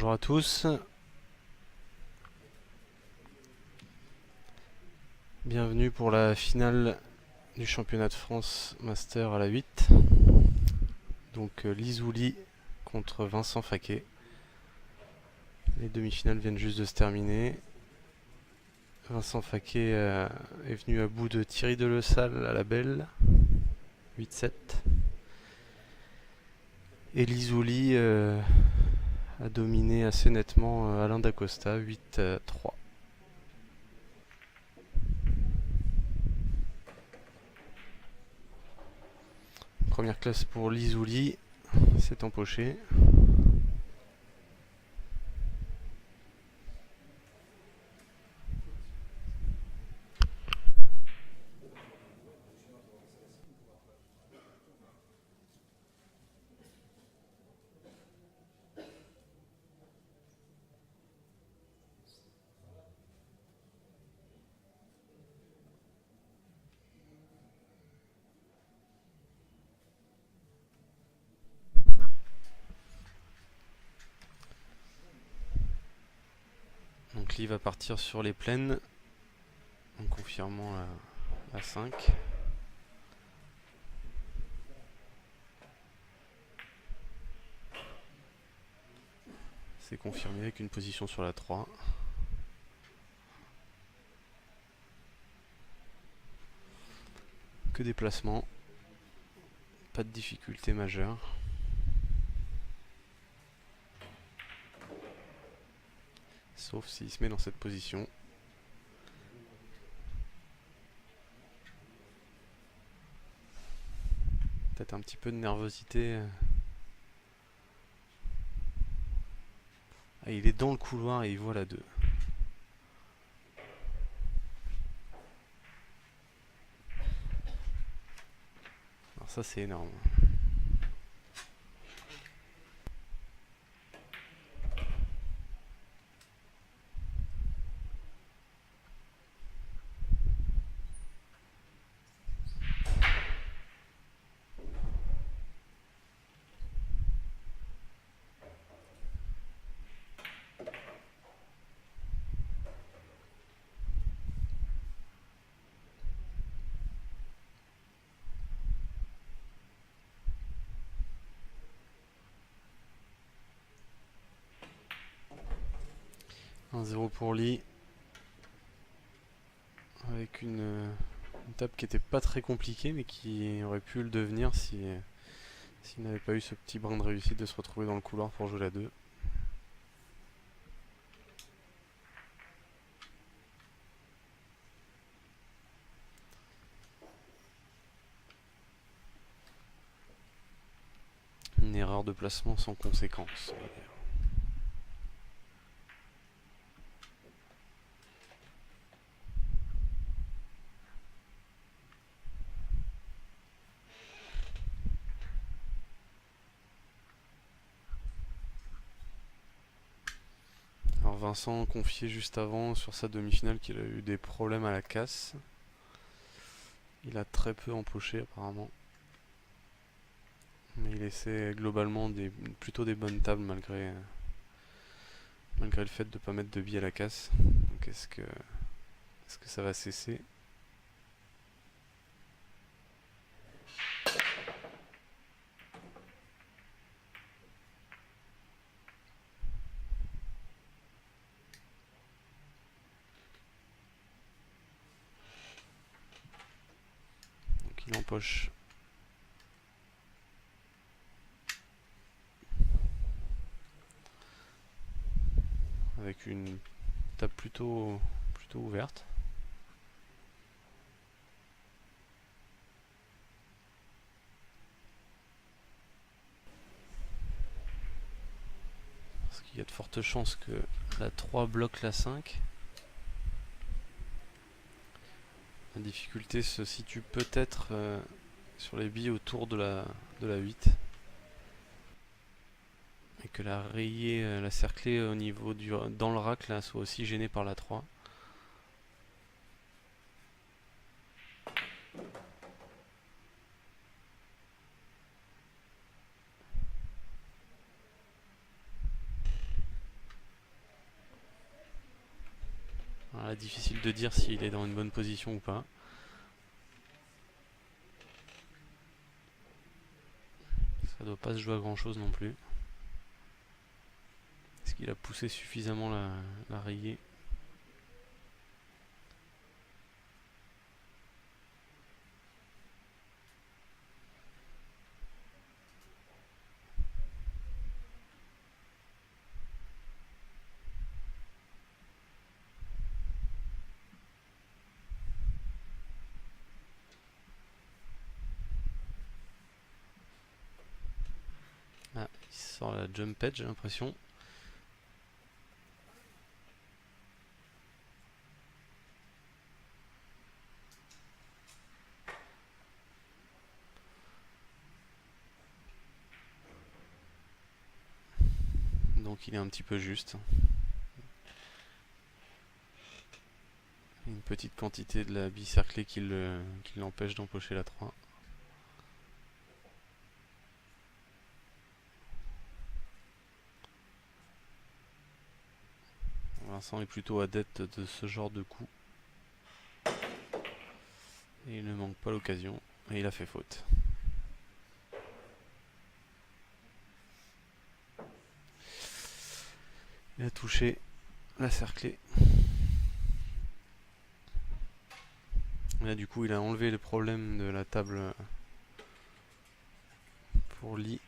Bonjour à tous. Bienvenue pour la finale du championnat de France Master à la 8. Donc Lizouli contre Vincent Faquet. Les demi-finales viennent juste de se terminer. Vincent Faquet est venu à bout de Thierry Delessal à la belle. 8-7. Et Lizouli a dominé assez nettement Alain Dacosta, 8-3. Première classe pour Lizouli, c'est empoché. Donc Lee va partir sur les plaines en confirmant la 5. C'est confirmé avec une position sur la 3. Que des placements. Pas de difficulté majeure. Sauf s'il se met dans cette position. Peut-être un petit peu de nervosité. Ah, il est dans le couloir et il voit la 2. Alors ça c'est énorme. « 1-0 pour Lee. Avec une table qui n'était pas très compliquée mais qui aurait pu le devenir s'il n'avait pas eu ce petit brin de réussite de se retrouver dans le couloir pour jouer la 2. Une erreur de placement sans conséquence. Alors Vincent confiait juste avant sur sa demi-finale qu'il a eu des problèmes à la casse. Il a très peu empoché apparemment. Mais il essaie globalement plutôt des bonnes tables malgré le fait de ne pas mettre de billes à la casse. Donc est-ce que ça va cesser? Donc il empoche. Avec une table plutôt ouverte. Parce qu'il y a de fortes chances que la 3 bloque la 5. La difficulté se situe peut-être sur les billes autour de la 8. Et que la rayée, la cerclée au niveau dans le rack là, soit aussi gênée par la 3. Voilà, difficile de dire s'il est dans une bonne position ou pas. Ça doit pas se jouer à grand chose non plus. Est-ce qu'il a poussé suffisamment la rayée? Ah, il sort la jump edge, j'ai l'impression. Donc il est un petit peu juste. Une petite quantité de la bille cerclée qui l'empêche d'empocher la 3. Vincent est plutôt adepte de ce genre de coup. Et il ne manque pas l'occasion. Et il a fait faute. Il a touché la cerclée. Et là du coup il a enlevé le problème de la table pour Lee.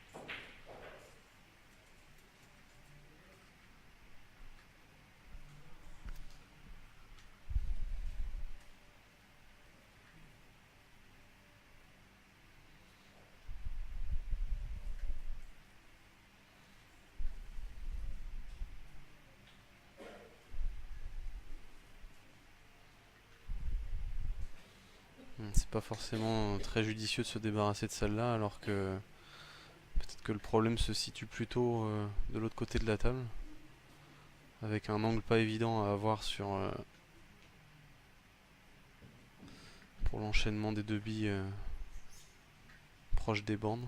C'est pas forcément très judicieux de se débarrasser de celle-là, alors que peut-être que le problème se situe plutôt de l'autre côté de la table, avec un angle pas évident à avoir pour l'enchaînement des deux billes proches des bandes.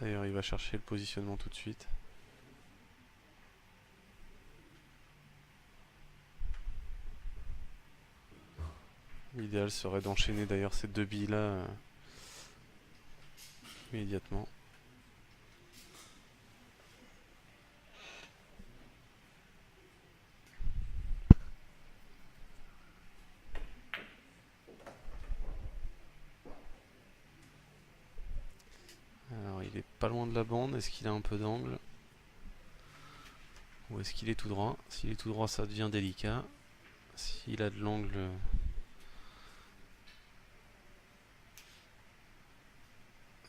D'ailleurs, il va chercher le positionnement tout de suite. L'idéal serait d'enchaîner d'ailleurs ces deux billes-là immédiatement. Alors, il est pas loin de la bande. Est-ce qu'il a un peu d'angle? Ou est-ce qu'il est tout droit? S'il est tout droit, ça devient délicat. S'il a de l'angle,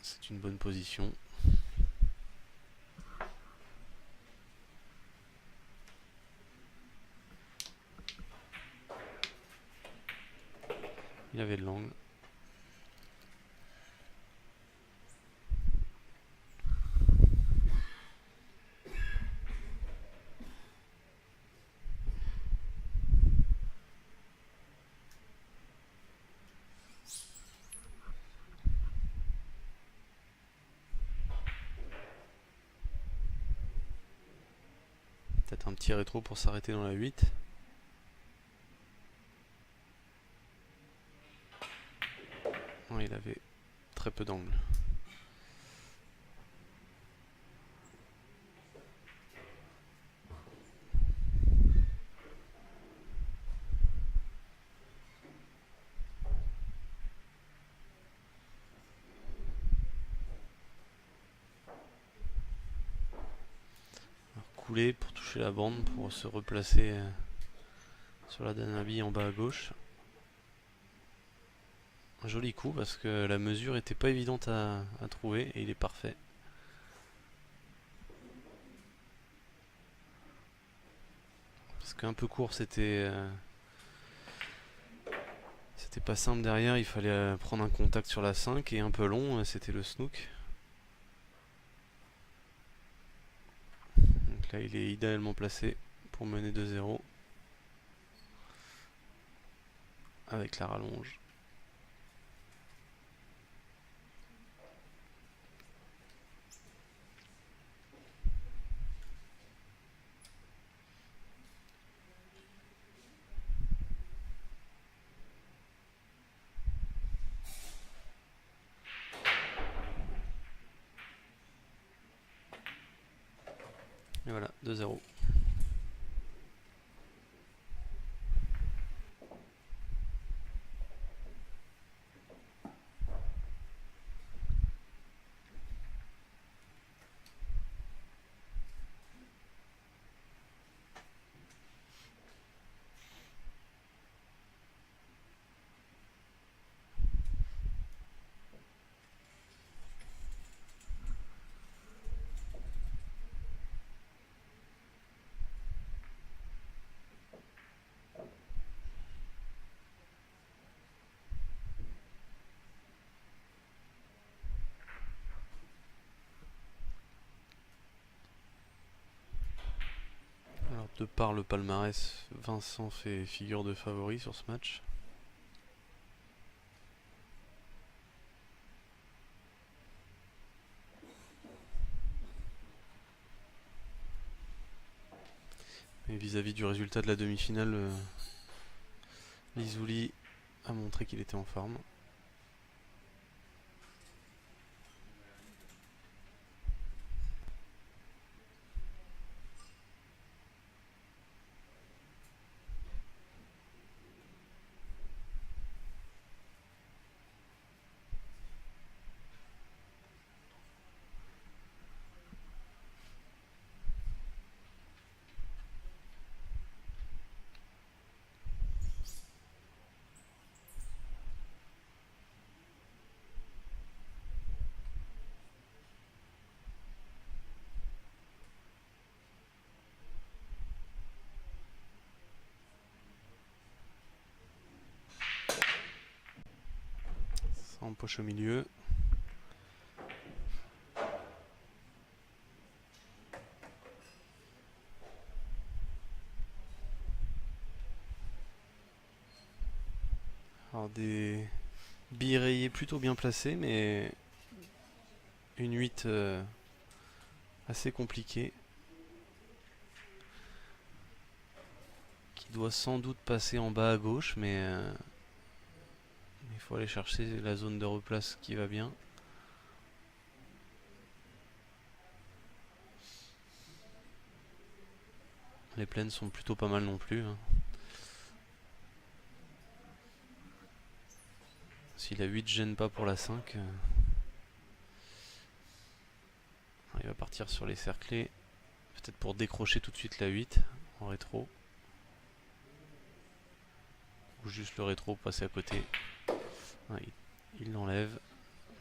c'est une bonne position. Il avait de l'angle. Peut-être un petit rétro pour s'arrêter dans la 8. Non, il avait très peu d'angle. Couler pour toucher la bande, pour se replacer sur la dernière bille en bas à gauche. Un joli coup parce que la mesure était pas évidente à trouver et il est parfait. Parce qu'un peu court, c'était pas simple derrière, il fallait prendre un contact sur la 5 et un peu long, c'était le snook. Donc là il est idéalement placé pour mener 2-0 avec la rallonge. voilà, 2-0. Alors, de par le palmarès, Vincent fait figure de favori sur ce match. Et vis-à-vis du résultat de la demi-finale, Lizuli a montré qu'il était en forme. Ça empoche au milieu. Alors des billes rayées plutôt bien placées, mais une 8 assez compliquée. Qui doit sans doute passer en bas à gauche, mais il faut aller chercher la zone de replace qui va bien. Les plaines sont plutôt pas mal non plus, hein. Si la 8 gêne pas pour la 5, il va partir sur les cerclés. Peut-être pour décrocher tout de suite la 8 en rétro. Ou juste le rétro passer à côté. Ah, il l'enlève.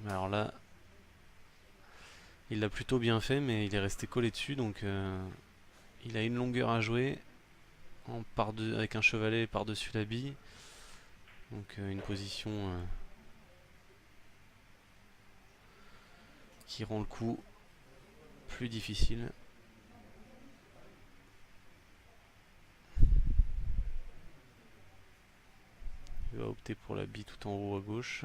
Mais alors là, il l'a plutôt bien fait, mais il est resté collé dessus, donc il a une longueur à jouer avec un chevalet par-dessus la bille. Donc une position qui rend le coup plus difficile. Il va opter pour la bille tout en haut à gauche.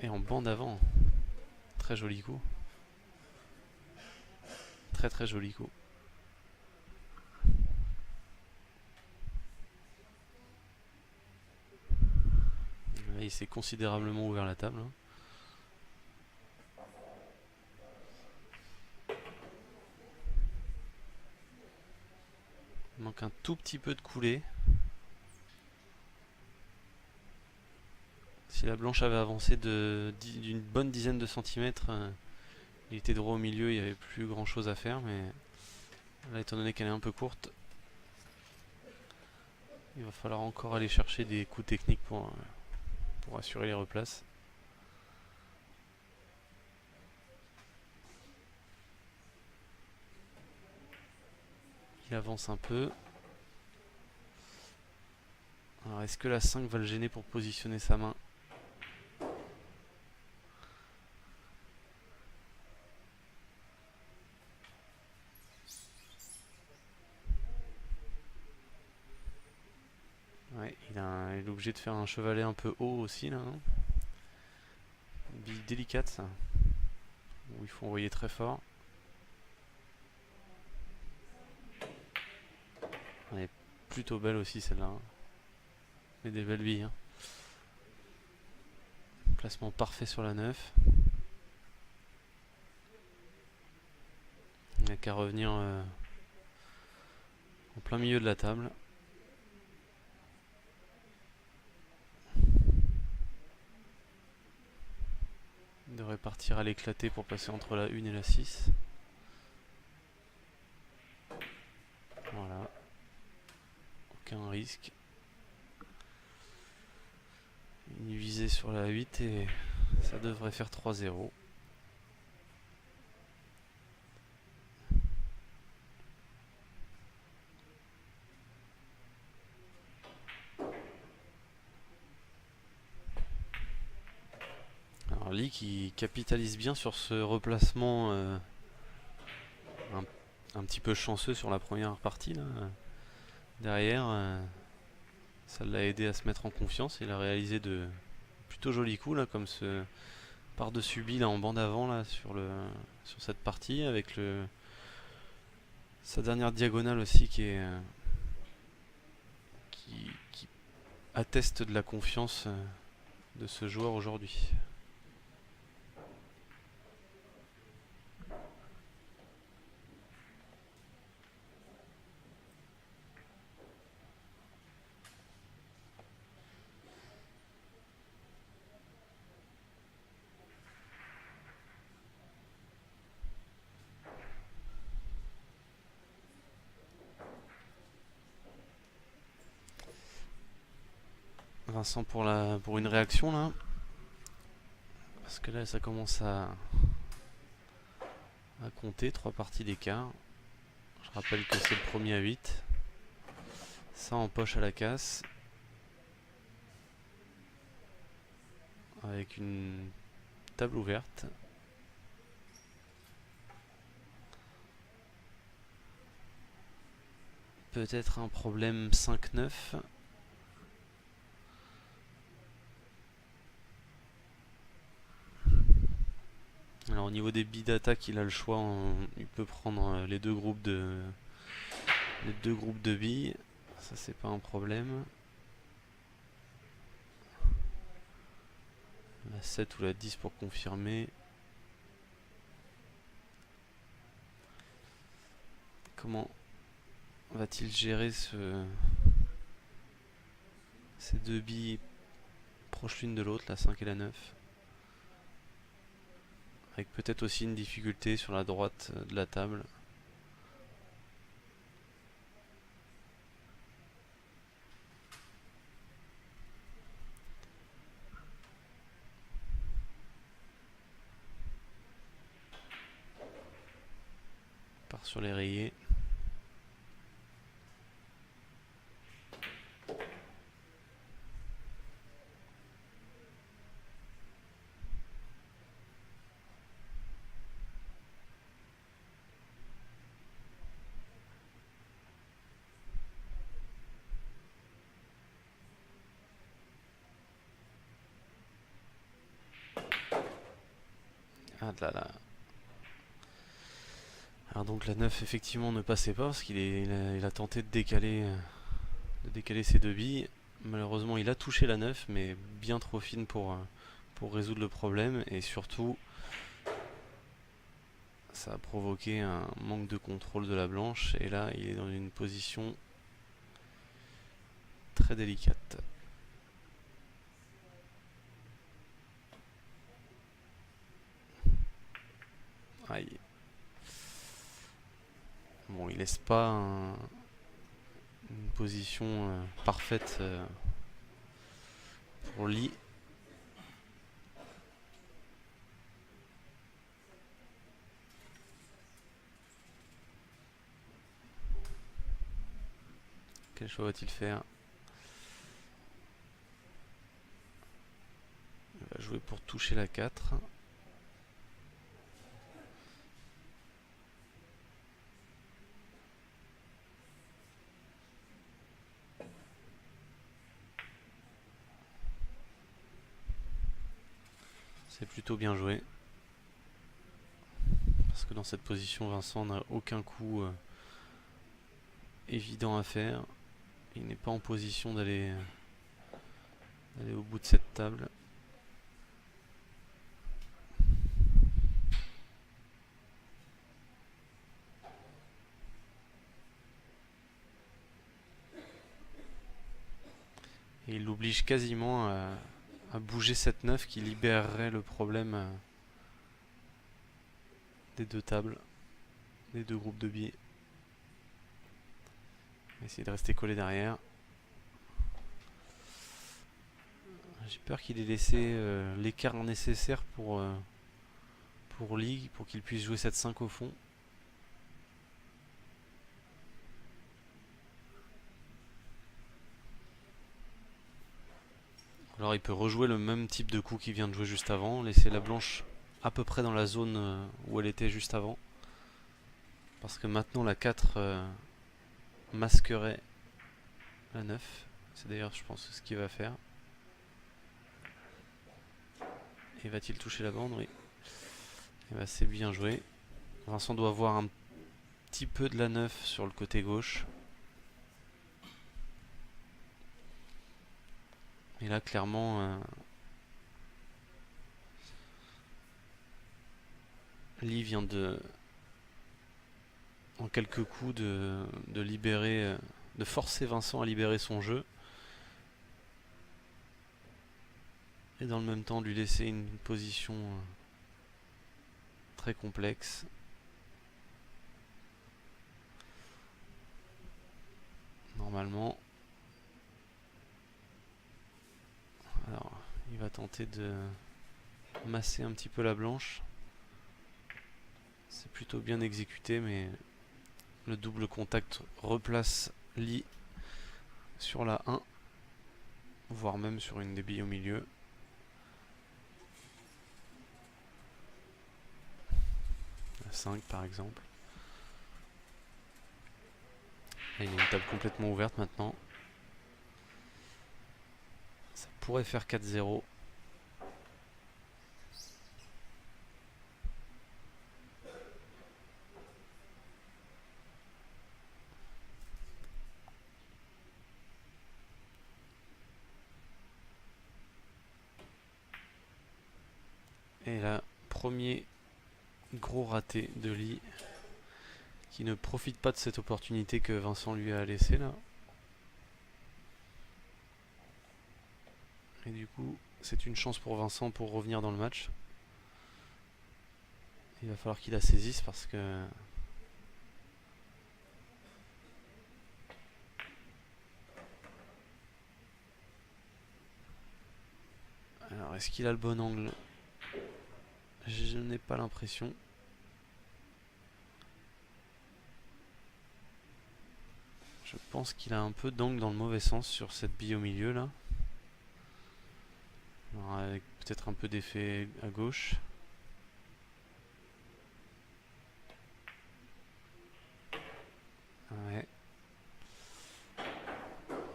Et en bande avant. Très joli coup. Très très joli coup. Là, il s'est considérablement ouvert la table, hein. Il manque un tout petit peu de coulée. Si la blanche avait avancé d'une bonne dizaine de centimètres, il était droit au milieu, il n'y avait plus grand chose à faire, mais là, étant donné qu'elle est un peu courte, il va falloir encore aller chercher des coups techniques pour assurer les replaces. Il avance un peu. Alors est-ce que la 5 va le gêner pour positionner sa main? Ouais, il est obligé de faire un chevalet un peu haut aussi là, hein. Une bille délicate ça. Où il faut envoyer très fort. Elle est plutôt belle aussi celle-là, hein. Mais des belles billes, hein. Placement parfait sur la 9. Il n'y a qu'à revenir en plein milieu de la table. Il devrait partir à l'éclater pour passer entre la 1 et la 6. Voilà. Aucun risque. Une visée sur la 8 et ça devrait faire 3-0. Alors Lee qui capitalise bien sur ce replacement un petit peu chanceux sur la première partie là. Derrière, ça l'a aidé à se mettre en confiance. Il a réalisé de plutôt jolis coups là, comme ce par-dessus bi là en bande avant là sur cette partie avec sa dernière diagonale aussi qui atteste de la confiance de ce joueur aujourd'hui. Vincent pour une réaction là. Parce que là ça commence à compter, 3 parties d'écart. Je rappelle que c'est le premier à 8. Ça en poche à la casse. Avec une table ouverte. Peut-être un problème 5-9. Alors au niveau des billes d'attaque, il a le choix, il peut prendre les deux groupes de billes, ça c'est pas un problème. La 7 ou la 10 pour confirmer. Comment va-t-il gérer ces deux billes proches l'une de l'autre, la 5 et la 9? Avec peut-être aussi une difficulté sur la droite de la table. Part sur les rayés. Ah là là. Alors donc la 9 effectivement ne passait pas parce qu'il a tenté de décaler ses deux billes. Malheureusement il a touché la 9 mais bien trop fine pour résoudre le problème, et surtout ça a provoqué un manque de contrôle de la blanche, et là il est dans une position très délicate. Aïe. Bon, il laisse pas une position parfaite pour Lee. Quel choix va-t-il faire? Il va jouer pour toucher la 4. C'est plutôt bien joué. Parce que dans cette position, Vincent n'a aucun coup évident à faire. Il n'est pas en position d'aller au bout de cette table. Et il l'oblige quasiment à bouger cette 9 qui libérerait le problème des deux tables, des deux groupes de billes. On va essayer de rester collé derrière. J'ai peur qu'il ait laissé l'écart nécessaire pour Lee, pour qu'il puisse jouer cette 5 au fond. Alors il peut rejouer le même type de coup qu'il vient de jouer juste avant, laisser la blanche à peu près dans la zone où elle était juste avant. Parce que maintenant la 4 masquerait la 9. C'est d'ailleurs je pense ce qu'il va faire. Et va-t-il toucher la bande? Oui. Et bah, c'est bien joué. Vincent doit avoir un petit peu de la 9 sur le côté gauche. Et là clairement Lee vient de en quelques coups de libérer, de forcer Vincent à libérer son jeu. Et dans le même temps de lui laisser une position très complexe. Normalement. Alors, il va tenter de masser un petit peu la blanche. C'est plutôt bien exécuté, mais le double contact replace Lee sur la 1, voire même sur une des billes au milieu. La 5 par exemple. Et il y a une table complètement ouverte maintenant. Ça pourrait faire 4-0. Et là, premier gros raté de Lee, qui ne profite pas de cette opportunité que Vincent lui a laissée là. Et du coup, c'est une chance pour Vincent pour revenir dans le match. Il va falloir qu'il la saisisse parce que... Alors, est-ce qu'il a le bon angle? Je n'ai pas l'impression. Je pense qu'il a un peu d'angle dans le mauvais sens sur cette bille au milieu là. Alors, avec peut-être un peu d'effet à gauche. Ouais.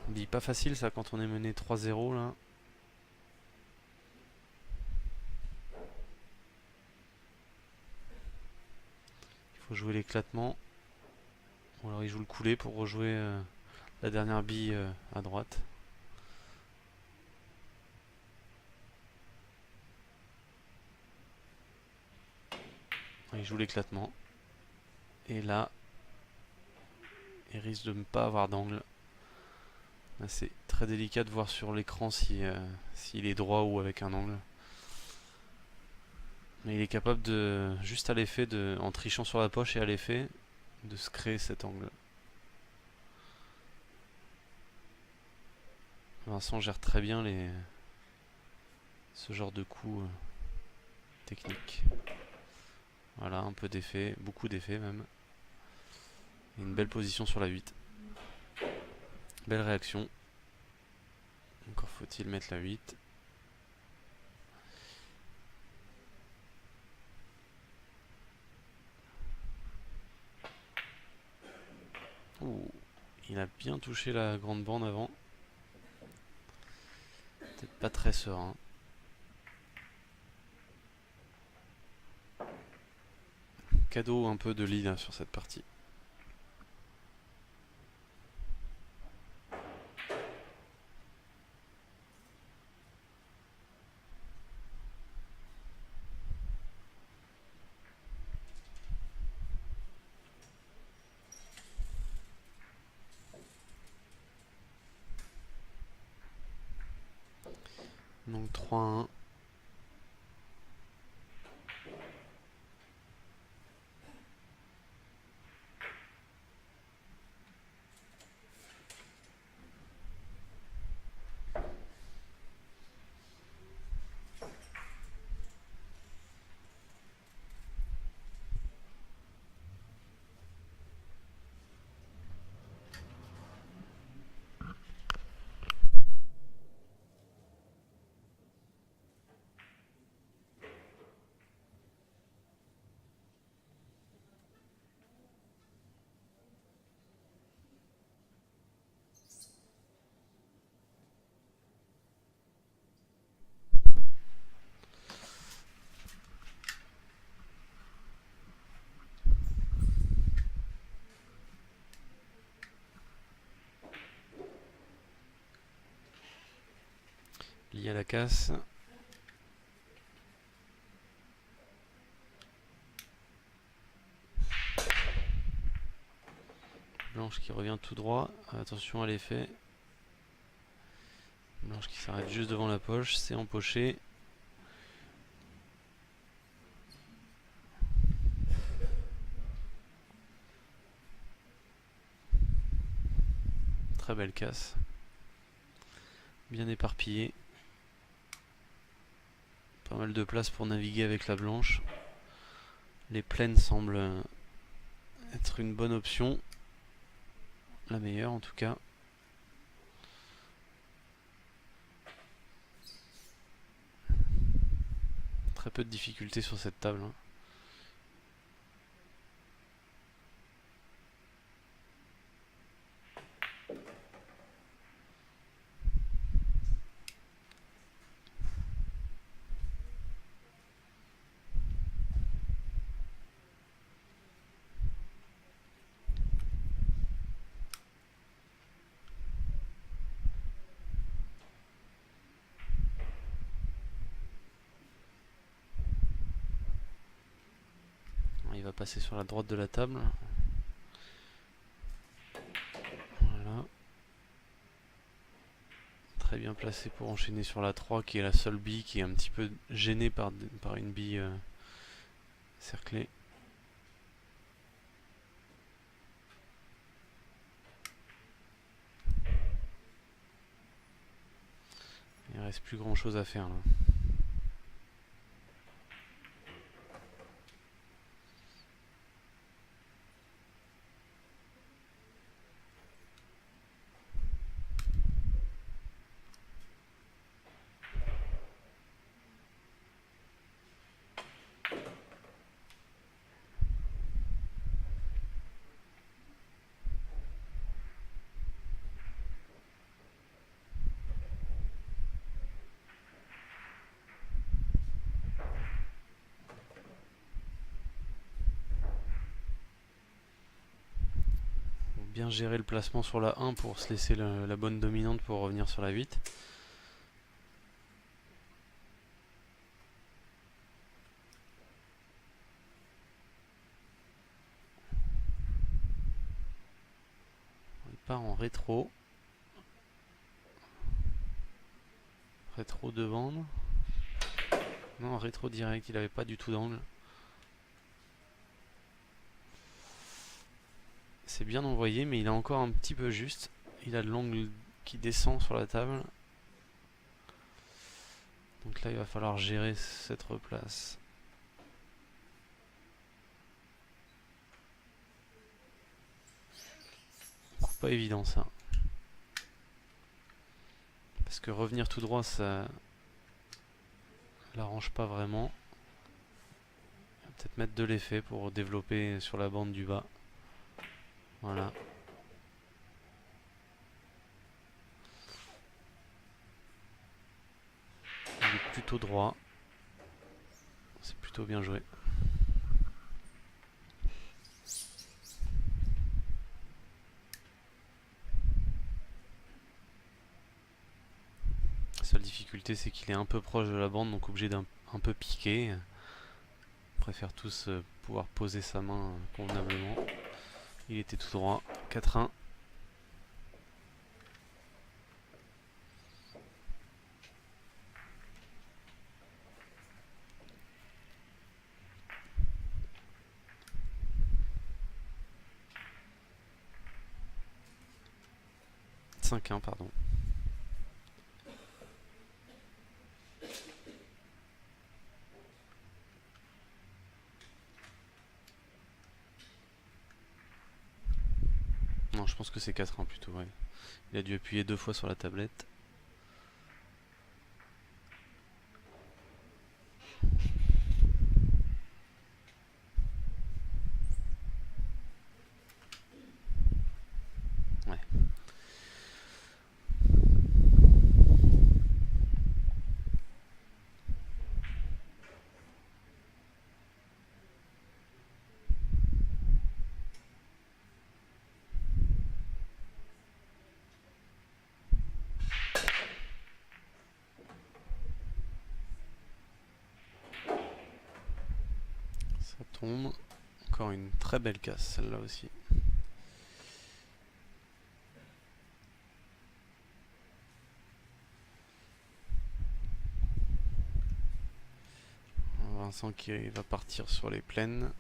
Bille pas facile ça quand on est mené 3-0 là. Il faut jouer l'éclatement. Ou alors il joue le coulé pour rejouer la dernière bille à droite. Il joue l'éclatement. Et là, il risque de ne pas avoir d'angle. C'est très délicat de voir sur l'écran si, s'il est droit ou avec un angle. Mais il est capable de, juste à l'effet, en trichant sur la poche et à l'effet, de se créer cet angle. Vincent gère très bien ce genre de coups techniques. Voilà, un peu d'effet, beaucoup d'effet même. Et une belle position sur la 8. Belle réaction. Encore faut-il mettre la 8. Ouh, il a bien touché la grande bande avant. Peut-être pas très serein. Cadeau un peu de lead là, sur cette partie. Donc 3-1. Lié à la casse. Blanche qui revient tout droit. Attention à l'effet. Blanche qui s'arrête juste devant la poche. C'est empoché. Très belle casse. Bien éparpillé. Pas mal de place pour naviguer avec la blanche. Les plaines semblent être une bonne option. La meilleure en tout cas. Très peu de difficultés sur cette table. Il va passer sur la droite de la table. Voilà. Très bien placé pour enchaîner sur la 3 qui est la seule bille qui est un petit peu gênée par une bille cerclée. Il reste plus grand chose à faire là. Bien gérer le placement sur la 1 pour se laisser la bonne dominante pour revenir sur la 8. Il part en rétro. Rétro de bande. Non, rétro direct, il n'avait pas du tout d'angle. C'est bien envoyé, mais il est encore un petit peu juste. Il a de l'angle qui descend sur la table. Donc là, il va falloir gérer cette replace. Pas évident ça. Parce que revenir tout droit, ça l'arrange pas vraiment. Il va peut-être mettre de l'effet pour développer sur la bande du bas. Voilà. Il est plutôt droit. C'est plutôt bien joué. La seule difficulté, c'est qu'il est un peu proche de la bande, donc obligé d'un peu piquer. On préfère tous pouvoir poser sa main convenablement. Il était tout droit. 4-1. 4-5-1, pardon. Non, je pense que c'est 4-1 plutôt, ouais. Il a dû appuyer 2 fois sur la tablette. Ouais. Ça tombe. Encore une très belle casse, celle-là aussi. Vincent qui va partir sur les plaines.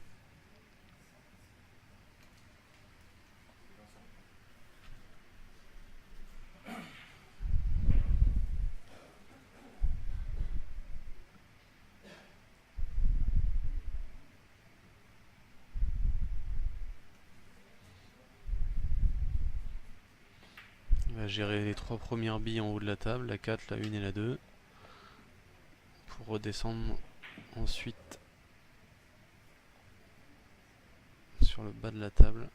Il va gérer les 3 premières billes en haut de la table, la 4, la 1 et la 2. Pour redescendre ensuite sur le bas de la table.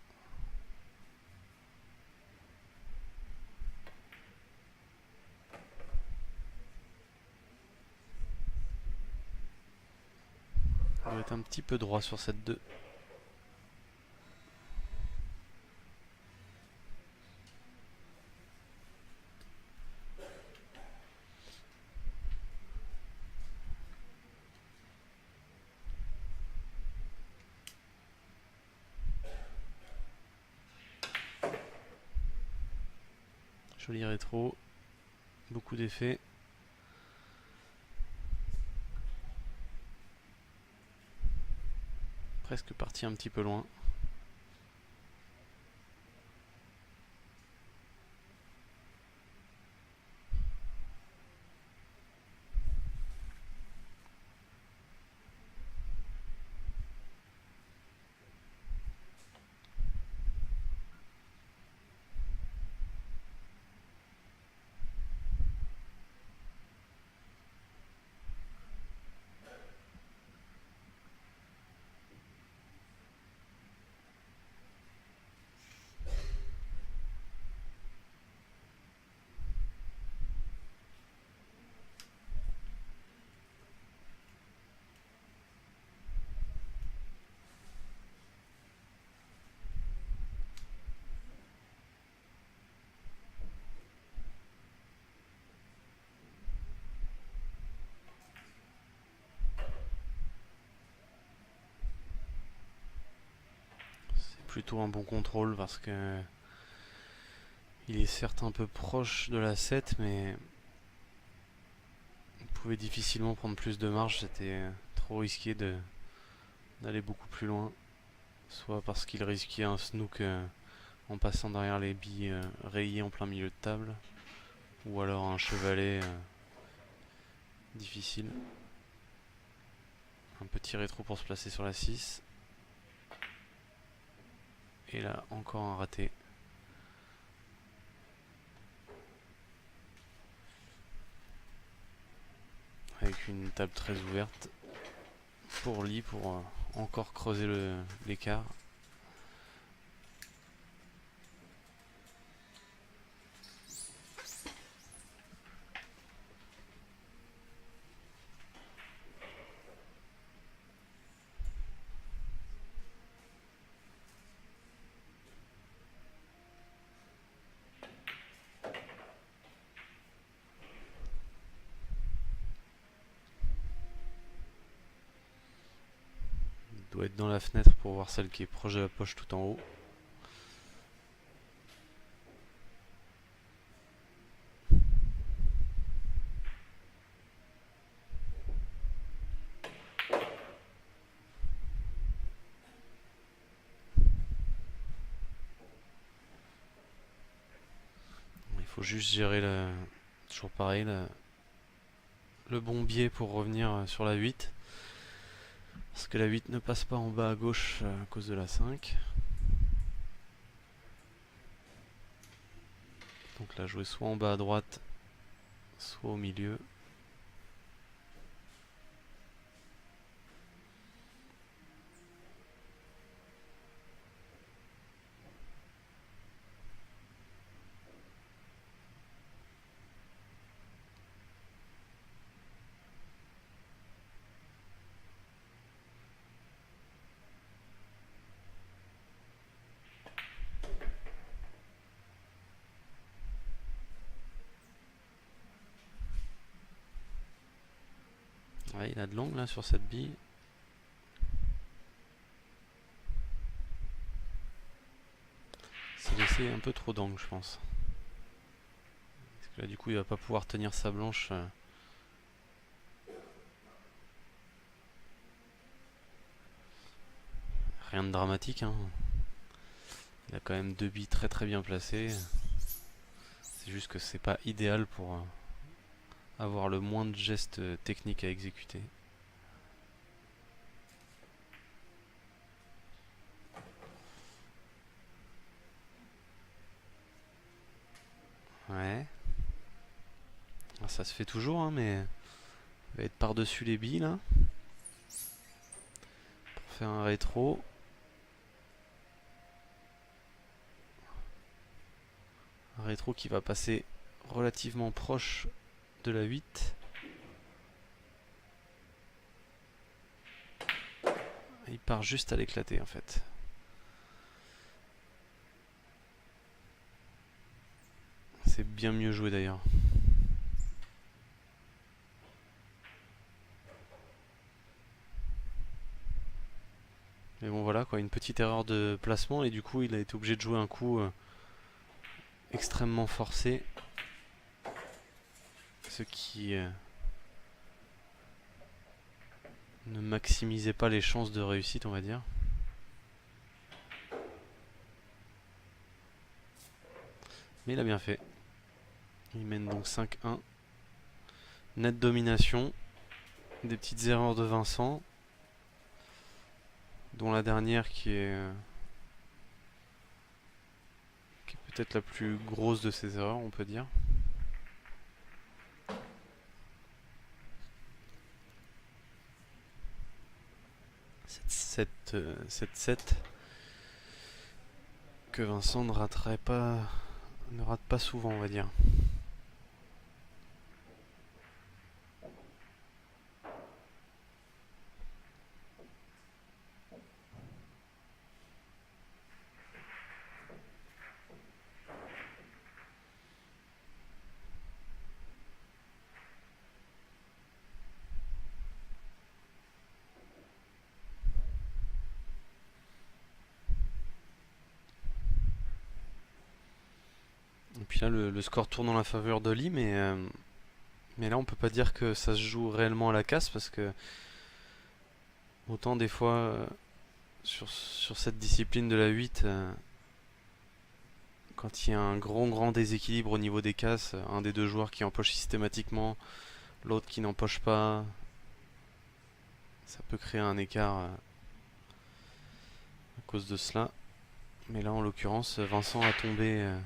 Il doit être un petit peu droit sur cette 2. Joli rétro, beaucoup d'effets. Presque parti un petit peu loin. C'est plutôt un bon contrôle parce que il est certes un peu proche de la 7, mais on pouvait difficilement prendre plus de marge. C'était trop risqué d'aller beaucoup plus loin. Soit parce qu'il risquait un snook en passant derrière les billes rayées en plein milieu de table, ou alors un chevalet difficile. Un petit rétro pour se placer sur la 6. Et là, encore un raté. Avec une table très ouverte pour Lee pour encore creuser l'écart. Il doit être dans la fenêtre pour voir celle qui est proche de la poche tout en haut. Il Faut juste gérer toujours pareil, le bon biais pour revenir sur la 8. Parce que la 8 ne passe pas en bas à gauche à cause de la 5. Donc là, jouer soit en bas à droite, soit au milieu. Ouais, il a de l'angle là sur cette bille. C'est laissé un peu trop d'angle, je pense. Parce que là, du coup, il va pas pouvoir tenir sa blanche. Rien de dramatique, hein. Il a quand même deux billes très très bien placées. C'est juste que c'est pas idéal pour avoir le moins de gestes techniques à exécuter. Ouais. Alors, ça se fait toujours, hein, mais il va être par-dessus les billes là. Pour faire un rétro. Un rétro qui va passer relativement proche de la 8. Il part juste à l'éclater en fait. C'est bien mieux joué d'ailleurs. Mais bon voilà quoi, une petite erreur de placement et du coup il a été obligé de jouer un coup extrêmement forcé. Ce qui ne maximisait pas les chances de réussite, on va dire. Mais il a bien fait. Il mène donc 5-1. Nette domination. Des petites erreurs de Vincent. Dont la dernière qui est peut-être la plus grosse de ses erreurs, on peut dire. Cette 7 que Vincent ne rate pas souvent, on va dire. Et puis là, le score tourne en la faveur d'Oli, mais là, on peut pas dire que ça se joue réellement à la casse parce que autant des fois sur cette discipline de la 8, quand il y a un grand déséquilibre au niveau des casses, un des deux joueurs qui empoche systématiquement, l'autre qui n'empoche pas, ça peut créer un écart à cause de cela. Mais là, en l'occurrence, Vincent a tombé, a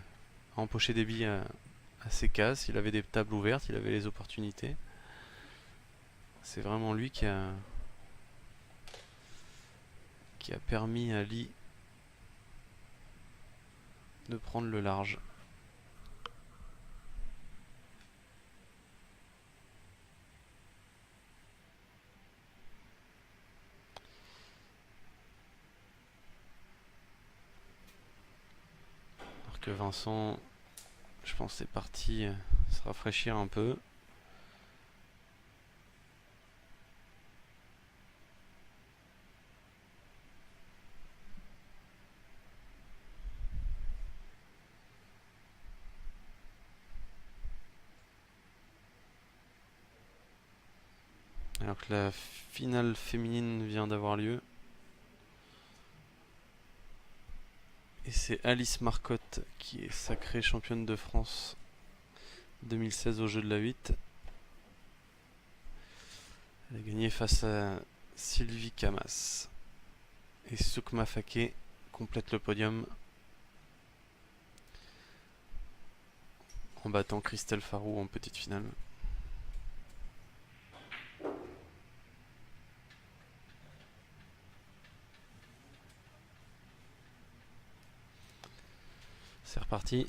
empoché des billes à ses cases. Il avait des tables ouvertes, il avait les opportunités. C'est vraiment lui qui a permis à Lee de prendre le large. Alors que Vincent, je pense, c'est parti se rafraîchir un peu. Alors que la finale féminine vient d'avoir lieu. Et c'est Alice Marcotte qui est sacrée championne de France 2016 au jeu de la 8. Elle a gagné face à Sylvie Camas. Et Soukma Fake complète le podium en battant Christelle Farou en petite finale. C'est reparti.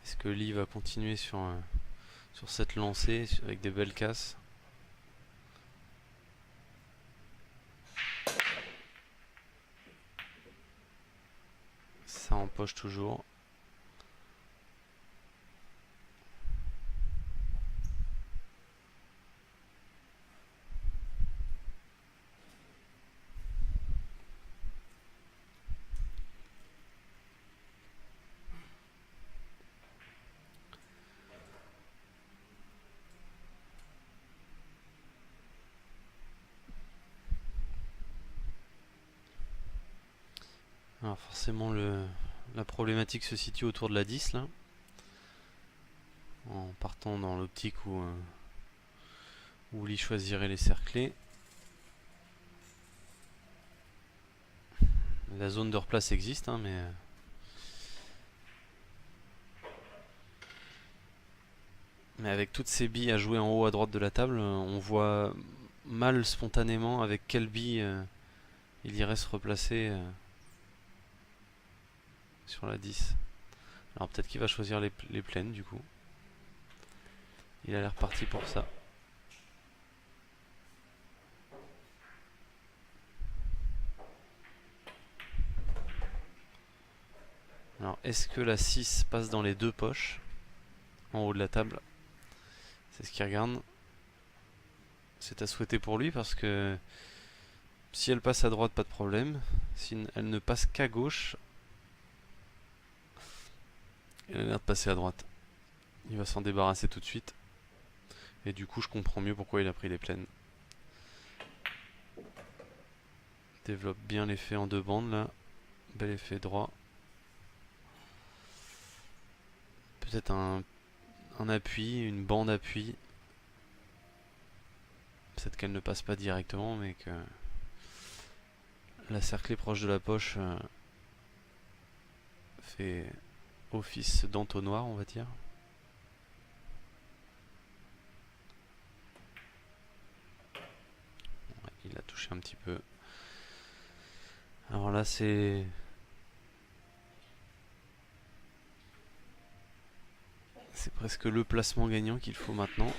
Est-ce que Lee va continuer sur cette lancée avec des belles casses? Ça empoche toujours. Alors forcément la problématique se situe autour de la 10 là. En partant dans l'optique où Lee choisirait les cerclés. La zone de replace existe hein, mais avec toutes ces billes à jouer en haut à droite de la table, on voit mal spontanément avec quelle bille il irait se replacer sur la 10. Alors peut-être qu'il va choisir les plaines du coup. Il a l'air parti pour ça. Alors est-ce que la 6 passe dans les deux poches en haut de la table? C'est ce qu'il regarde. C'est à souhaiter pour lui parce que si elle passe à droite, pas de problème. Si elle ne passe qu'à gauche, elle a l'air de passer à droite. Il va s'en débarrasser tout de suite. Et du coup, je comprends mieux pourquoi il a pris les plaines. Développe bien l'effet en deux bandes là. Bel effet droit. Peut-être un appui, une bande appui. Peut-être qu'elle ne passe pas directement, mais que la cerclée proche de la poche fait office d'entonnoir, on va dire. Ouais, il a touché un petit peu. Alors là, c'est presque le placement gagnant qu'il faut maintenant.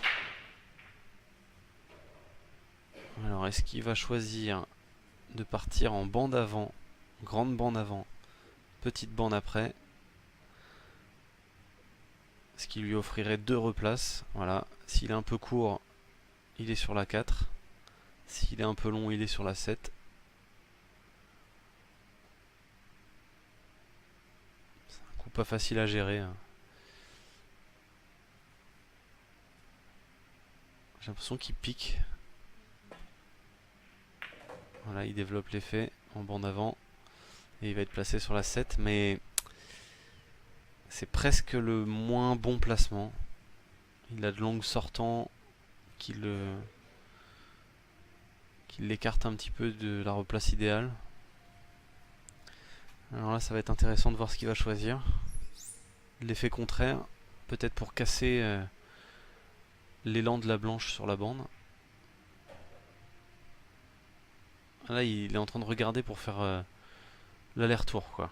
Alors, est-ce qu'il va choisir de partir en bande avant, grande bande avant, petite bande après, ce qui lui offrirait deux replaces. Voilà, s'il est un peu court, il est sur la 4. S'il est un peu long, il est sur la 7. C'est un coup pas facile à gérer. Hein. J'ai l'impression qu'il pique. Voilà, il développe l'effet en bande avant. Et il va être placé sur la 7, mais c'est presque le moins bon placement. Il a de l'angle sortant qui l'écarte un petit peu de la replace idéale. Alors là, ça va être intéressant de voir ce qu'il va choisir. L'effet contraire, peut-être pour casser l'élan de la blanche sur la bande. Là, il est en train de regarder pour faire l'aller-retour, quoi.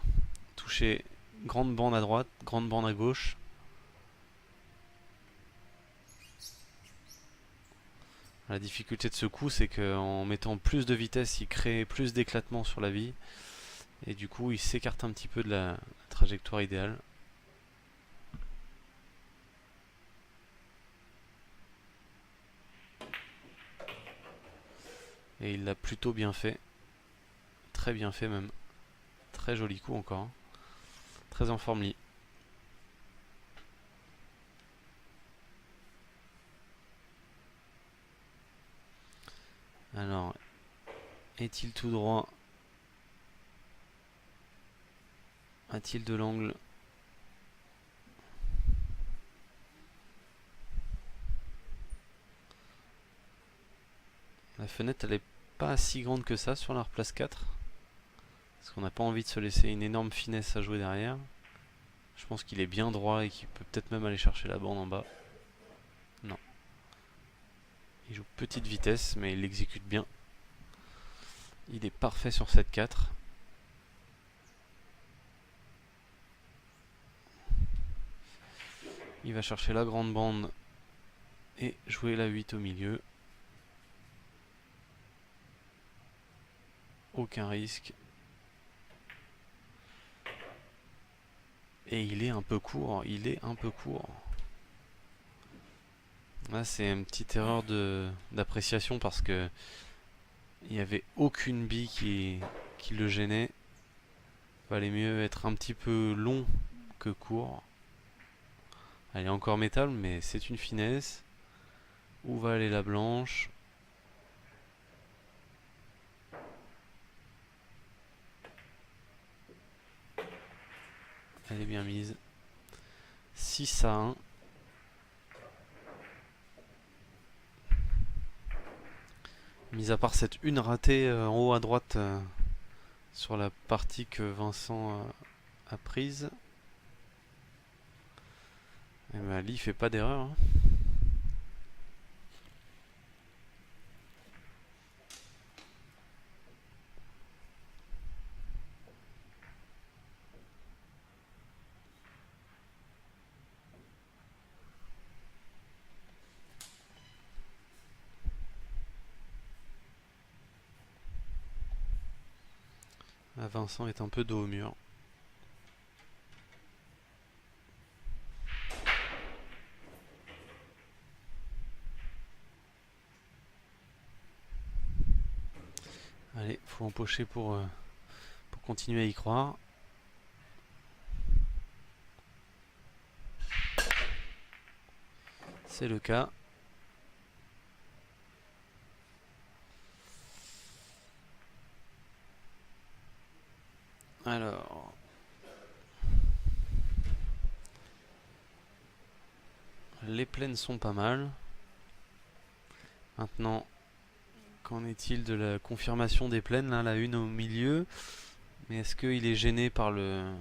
Toucher grande bande à droite, grande bande à gauche. La difficulté de ce coup, c'est qu'en mettant plus de vitesse, il crée plus d'éclatement sur la bille. Et du coup, il s'écarte un petit peu de la trajectoire idéale. Et il l'a plutôt bien fait. Très bien fait même. Très joli coup encore. Très en forme Lee. Alors, est-il tout droit? A-t-il de l'angle? La fenêtre elle est pas si grande que ça sur la replace 4. Parce qu'on n'a pas envie de se laisser une énorme finesse à jouer derrière. Je pense qu'il est bien droit et qu'il peut peut-être même aller chercher la bande en bas. Non. Il joue petite vitesse mais il l'exécute bien. Il est parfait sur cette 4. Il va chercher la grande bande et jouer la 8 au milieu. Aucun risque. Et il est un peu court, il est un peu court. Là c'est une petite erreur d'appréciation parce que il n'y avait aucune bille qui le gênait. Valait mieux être un petit peu long que court. Elle est encore métal mais c'est une finesse. Où va aller la blanche? Elle est bien mise. 6-1. Mis à part cette une ratée en haut à droite sur la partie que Vincent a prise. Et ben Ali fait pas d'erreur. Hein. Vincent est un peu dos au mur. Allez, faut empocher pour continuer à y croire. C'est le cas. Alors... Les plaines sont pas mal. Maintenant, qu'en est-il de la confirmation des plaines? Là, la une au milieu. Mais est-ce qu'il est gêné par le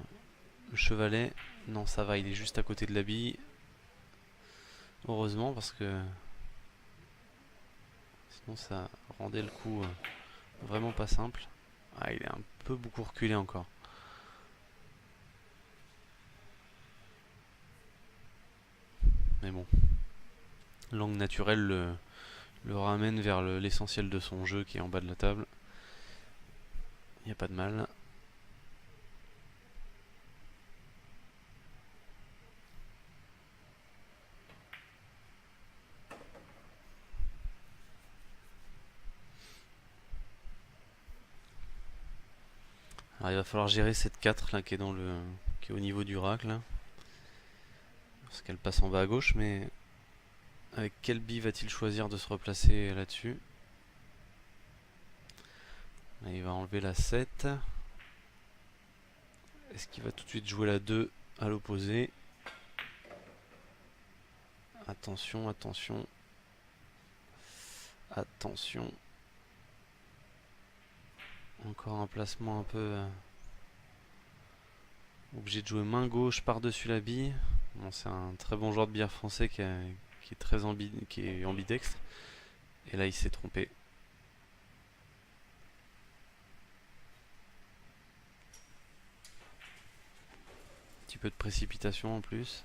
chevalet? Non, ça va, il est juste à côté de la bille. Heureusement, parce que sinon ça rendait le coup vraiment pas simple. Ah, il est un peu beaucoup reculé encore. Mais bon, l'angle naturel le ramène vers l'essentiel de son jeu qui est en bas de la table. Il n'y a pas de mal. Alors il va falloir gérer cette 4 là qui est qui est au niveau du rack là. Parce qu'elle passe en bas à gauche, mais avec quel bille va-t-il choisir de se replacer là-dessus? Là, il va enlever la 7. Est-ce qu'il va tout de suite jouer la 2 à l'opposé? Attention, attention. Attention. Encore un placement un peu... obligé de jouer main gauche par-dessus la bille. Bon, c'est un très bon joueur de billard français qui est très qui est ambidextre. Et là, il s'est trompé. Un petit peu de précipitation en plus.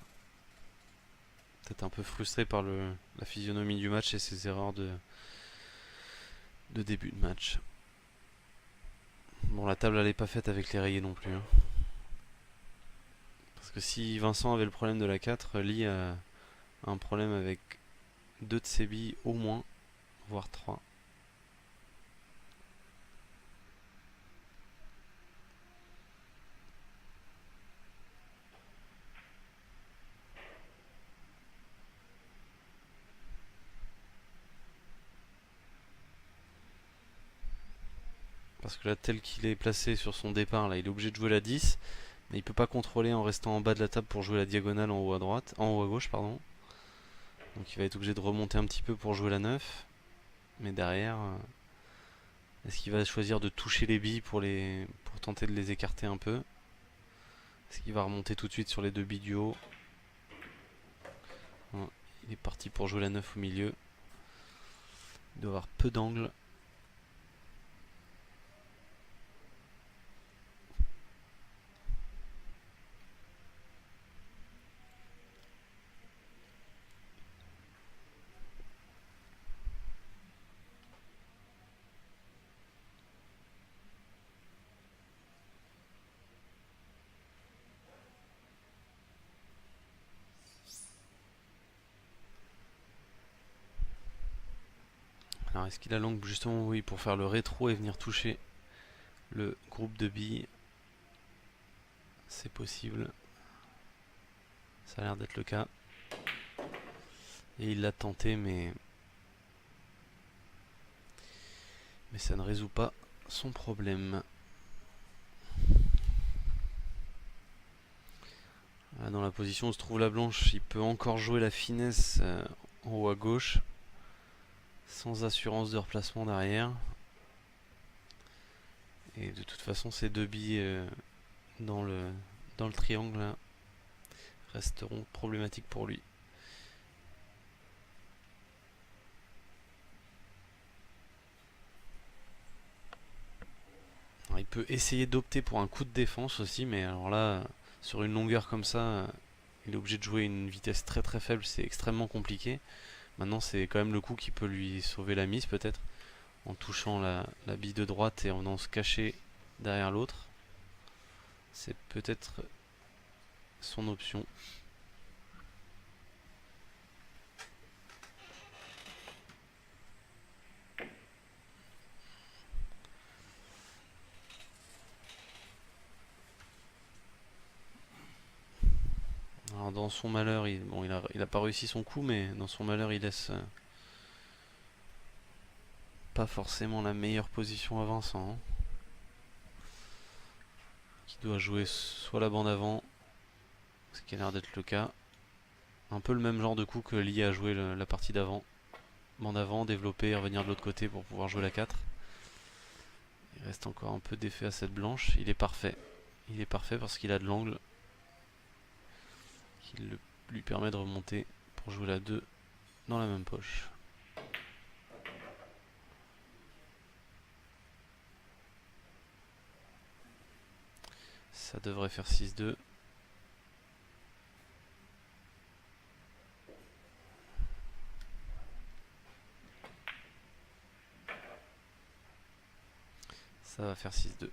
Peut-être un peu frustré par la physionomie du match et ses erreurs de début de match. Bon, la table elle est pas faite avec les rayés non plus. Hein. Parce que si Vincent avait le problème de la 4, Lee a un problème avec 2 de ses billes au moins, voire 3. Parce que là, tel qu'il est placé sur son départ, là, il est obligé de jouer la 10. Mais il peut pas contrôler en restant en bas de la table pour jouer la diagonale en haut à droite, en haut à gauche pardon. Donc il va être obligé de remonter un petit peu pour jouer la 9. Mais derrière, est-ce qu'il va choisir de toucher les billes pour tenter de les écarter un peu? Est-ce qu'il va remonter tout de suite sur les 2 billes du haut? Il est parti pour jouer la 9 au milieu. Il doit avoir peu d'angles. Alors est-ce qu'il a l'angle justement, oui, pour faire le rétro et venir toucher le groupe de billes? C'est possible. Ça a l'air d'être le cas. Et il l'a tenté, mais ça ne résout pas son problème. Là, dans la position où se trouve la blanche, il peut encore jouer la finesse en haut à gauche, sans assurance de replacement derrière. Et de toute façon, ces 2 billes dans le triangle là, resteront problématiques pour lui. Alors, il peut essayer d'opter pour un coup de défense aussi, mais alors là, sur une longueur comme ça, il est obligé de jouer une vitesse très très faible, c'est extrêmement compliqué. Maintenant, c'est quand même le coup qui peut lui sauver la mise peut-être, en touchant la bille de droite et en venant se cacher derrière l'autre. C'est peut-être son option. Alors dans son malheur, il a pas réussi son coup, mais dans son malheur, il laisse pas forcément la meilleure position à Vincent, hein, qui doit jouer soit la bande avant, ce qui a l'air d'être le cas. Un peu le même genre de coup que Lee a joué la partie d'avant. Bande avant, développer et revenir de l'autre côté pour pouvoir jouer la 4. Il reste encore un peu d'effet à cette blanche. Il est parfait. Il est parfait parce qu'il a de l'angle qui lui permet de remonter pour jouer la 2 dans la même poche. Ça devrait faire 6-2. Ça va faire 6-2.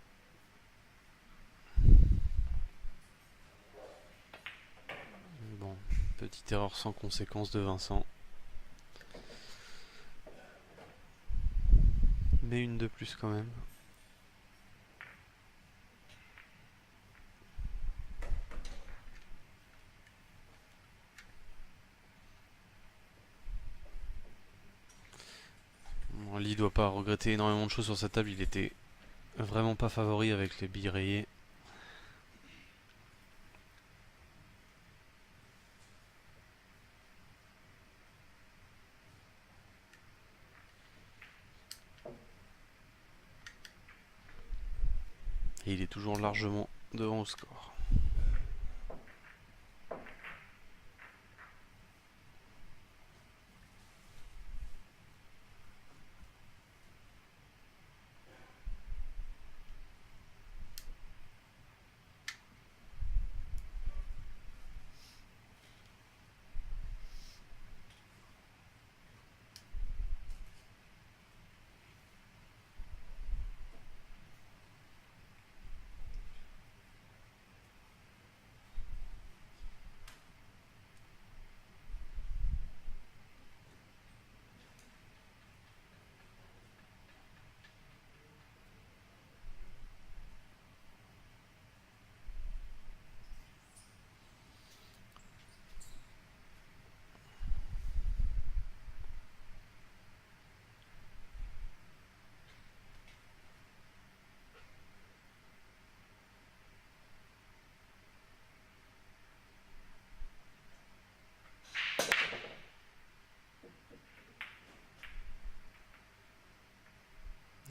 Bon, petite erreur sans conséquence de Vincent. Mais une de plus quand même. Bon, Lee doit pas regretter énormément de choses sur cette table. Il était vraiment pas favori avec les billes rayées. Et il est toujours largement devant au score.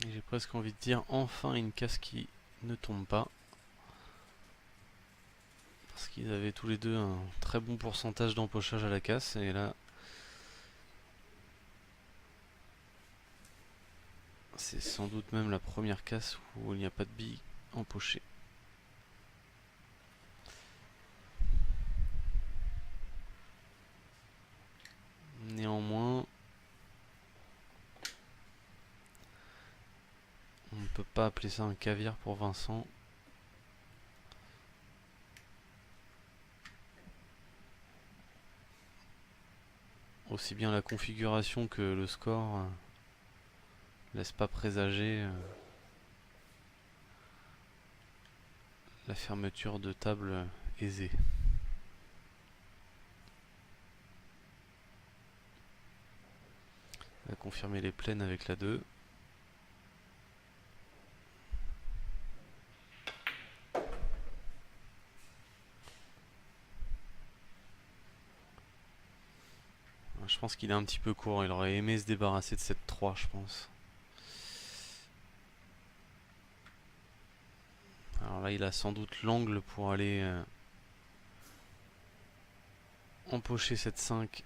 Et j'ai presque envie de dire enfin une casse qui ne tombe pas. Parce qu'ils avaient tous les deux un très bon pourcentage d'empochage à la casse. Et là, c'est sans doute même la première casse où il n'y a pas de billes empochées. Néanmoins, on ne peut pas appeler ça un caviar pour Vincent. Aussi bien la configuration que le score laisse pas présager la fermeture de table aisée. On va confirmer les plaines avec la 2. Je pense qu'il est un petit peu court, il aurait aimé se débarrasser de cette 3, je pense. Alors là, il a sans doute l'angle pour aller empocher cette 5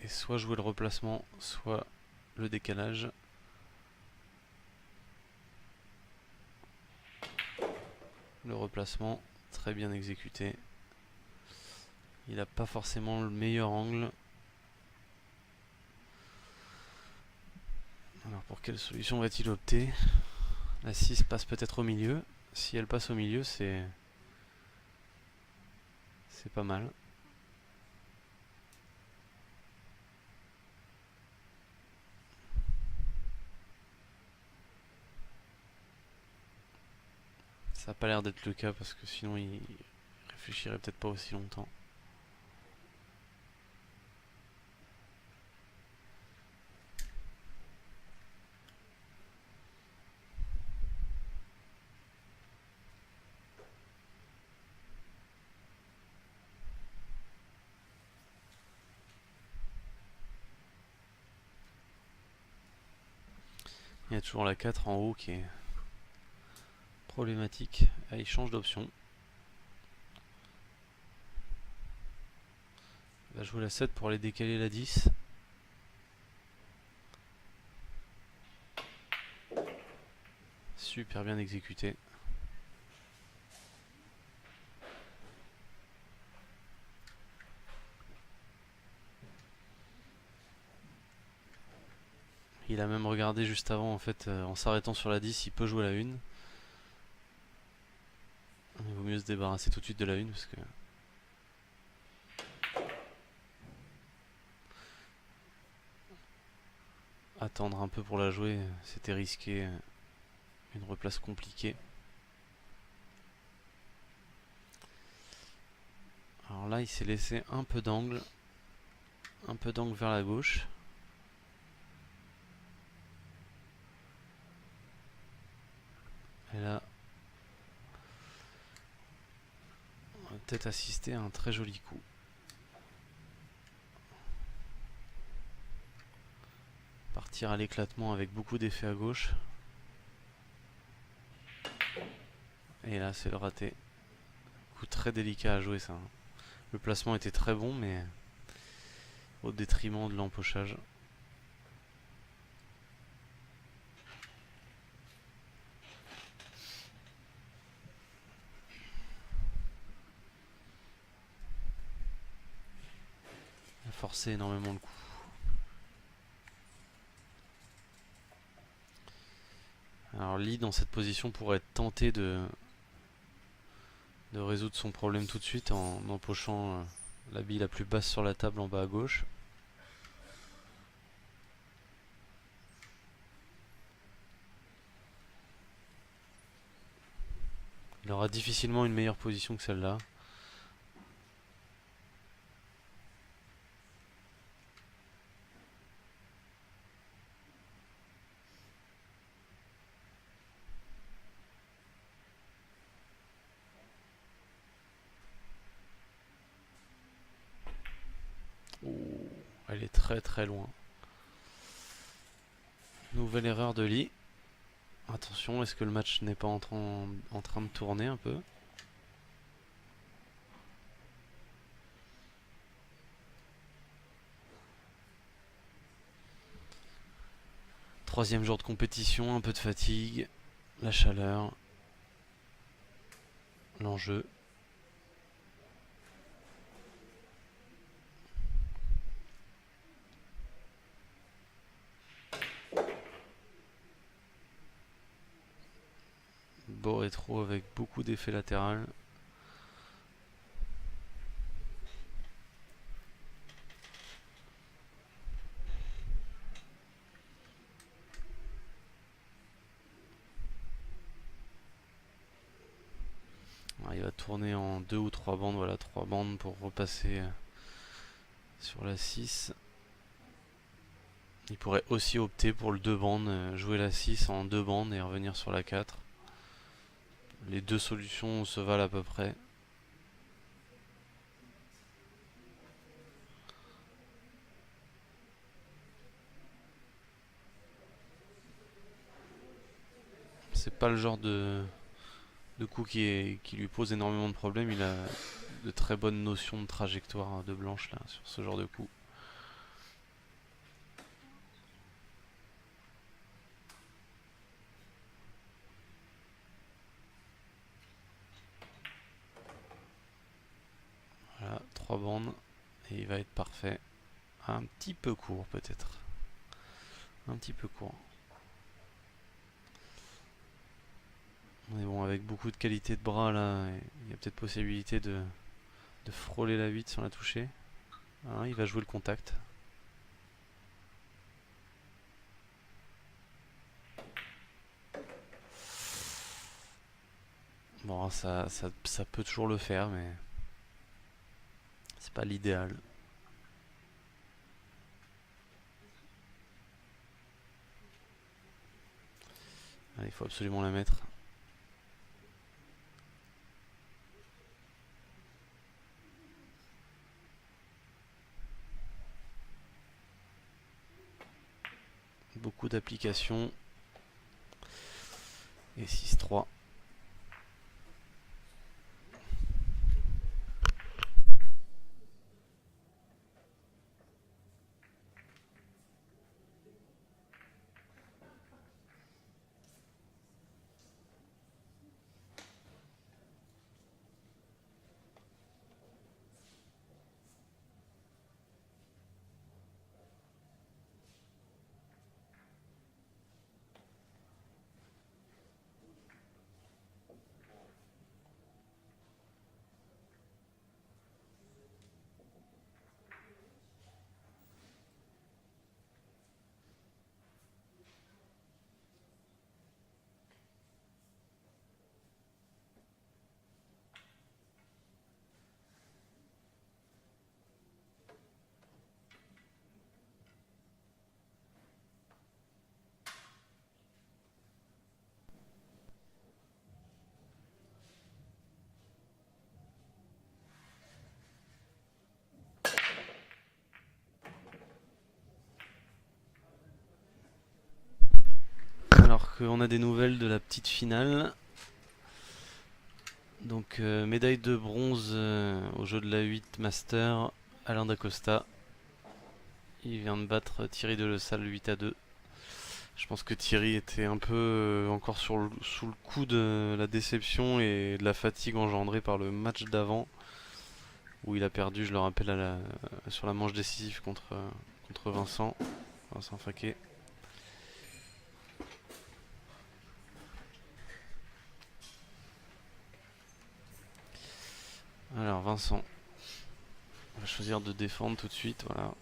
et soit jouer le replacement, soit le décalage. Le replacement, très bien exécuté. Il n'a pas forcément le meilleur angle. Alors pour quelle solution va-t-il opter? La 6 passe peut-être au milieu. Si elle passe au milieu, c'est pas mal. Ça n'a pas l'air d'être le cas parce que sinon il réfléchirait peut-être pas aussi longtemps. Il y a toujours la 4 en haut qui est problématique. Ah, il change d'option. Il va jouer la 7 pour aller décaler la 10. Super bien exécuté. Il a même regardé juste avant, en fait, en s'arrêtant sur la 10, il peut jouer la 1. Il vaut mieux se débarrasser tout de suite de la 1 parce que attendre un peu pour la jouer, c'était risqué. Une replace compliquée. Alors là, il s'est laissé un peu d'angle vers la gauche. Et là, on va peut-être assister à un très joli coup. Partir à l'éclatement avec beaucoup d'effets à gauche. Et là, c'est le raté. Coup très délicat à jouer, ça. Le placement était très bon, mais au détriment de l'empochage. Il a forcé énormément le coup. Alors Lee dans cette position pourrait être tenté de résoudre son problème tout de suite en empochant la bille la plus basse sur la table en bas à gauche. Il aura difficilement une meilleure position que celle-là. Elle est très très loin. Nouvelle erreur de Lee. Attention, est-ce que le match n'est pas en train de tourner un peu? Troisième jour de compétition, un peu de fatigue, la chaleur, l'enjeu. Beau rétro avec beaucoup d'effets latéraux. Il va tourner en 2 ou 3 bandes, voilà, 3 bandes pour repasser sur la 6. Il pourrait aussi opter pour le 2 bandes, jouer la 6 en 2 bandes et revenir sur la 4. Les deux solutions se valent à peu près. C'est pas le genre de coup qui lui pose énormément de problèmes. Il a de très bonnes notions de trajectoire de blanche là sur ce genre de coup. Voilà, 3 bandes et il va être parfait. Un petit peu court peut-être. Un petit peu court. Mais bon, avec beaucoup de qualité de bras là, il y a peut-être possibilité de frôler la 8 sans la toucher. Voilà, il va jouer le contact. Bon, ça peut toujours le faire, mais c'est pas l'idéal. Il faut absolument la mettre. Beaucoup d'applications. Et 6-3. Alors qu'on a des nouvelles de la petite finale. Donc médaille de bronze au jeu de la 8 Master, Alain Dacosta. Il vient de battre Thierry Delessal 8-2. Je pense que Thierry était un peu encore sous le coup de la déception et de la fatigue engendrée par le match d'avant, où il a perdu, je le rappelle, sur la manche décisive contre Vincent Faquet. Alors Vincent va choisir de défendre tout de suite, voilà.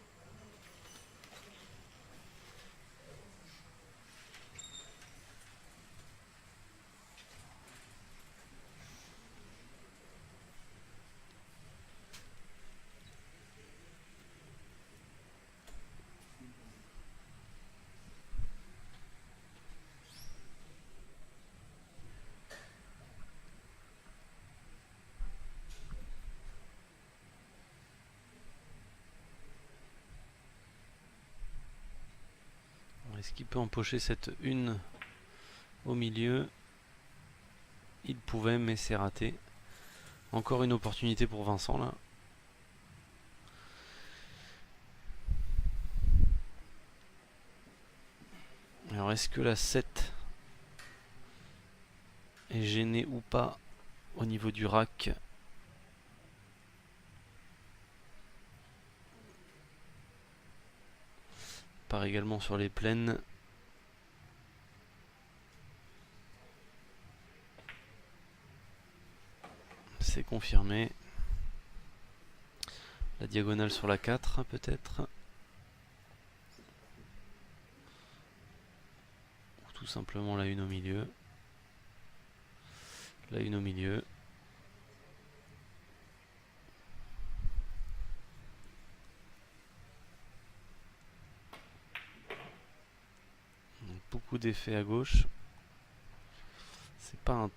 Est-ce qu'il peut empocher cette une au milieu? Il pouvait, mais c'est raté. Encore une opportunité pour Vincent là. Alors est-ce que la 7 est gênée ou pas au niveau du rack? Part également sur les plaines. C'est confirmé. La diagonale sur la 4 peut-être. Ou tout simplement la 1 au milieu. La 1 au milieu. Donc, beaucoup d'effets à gauche. C'est pas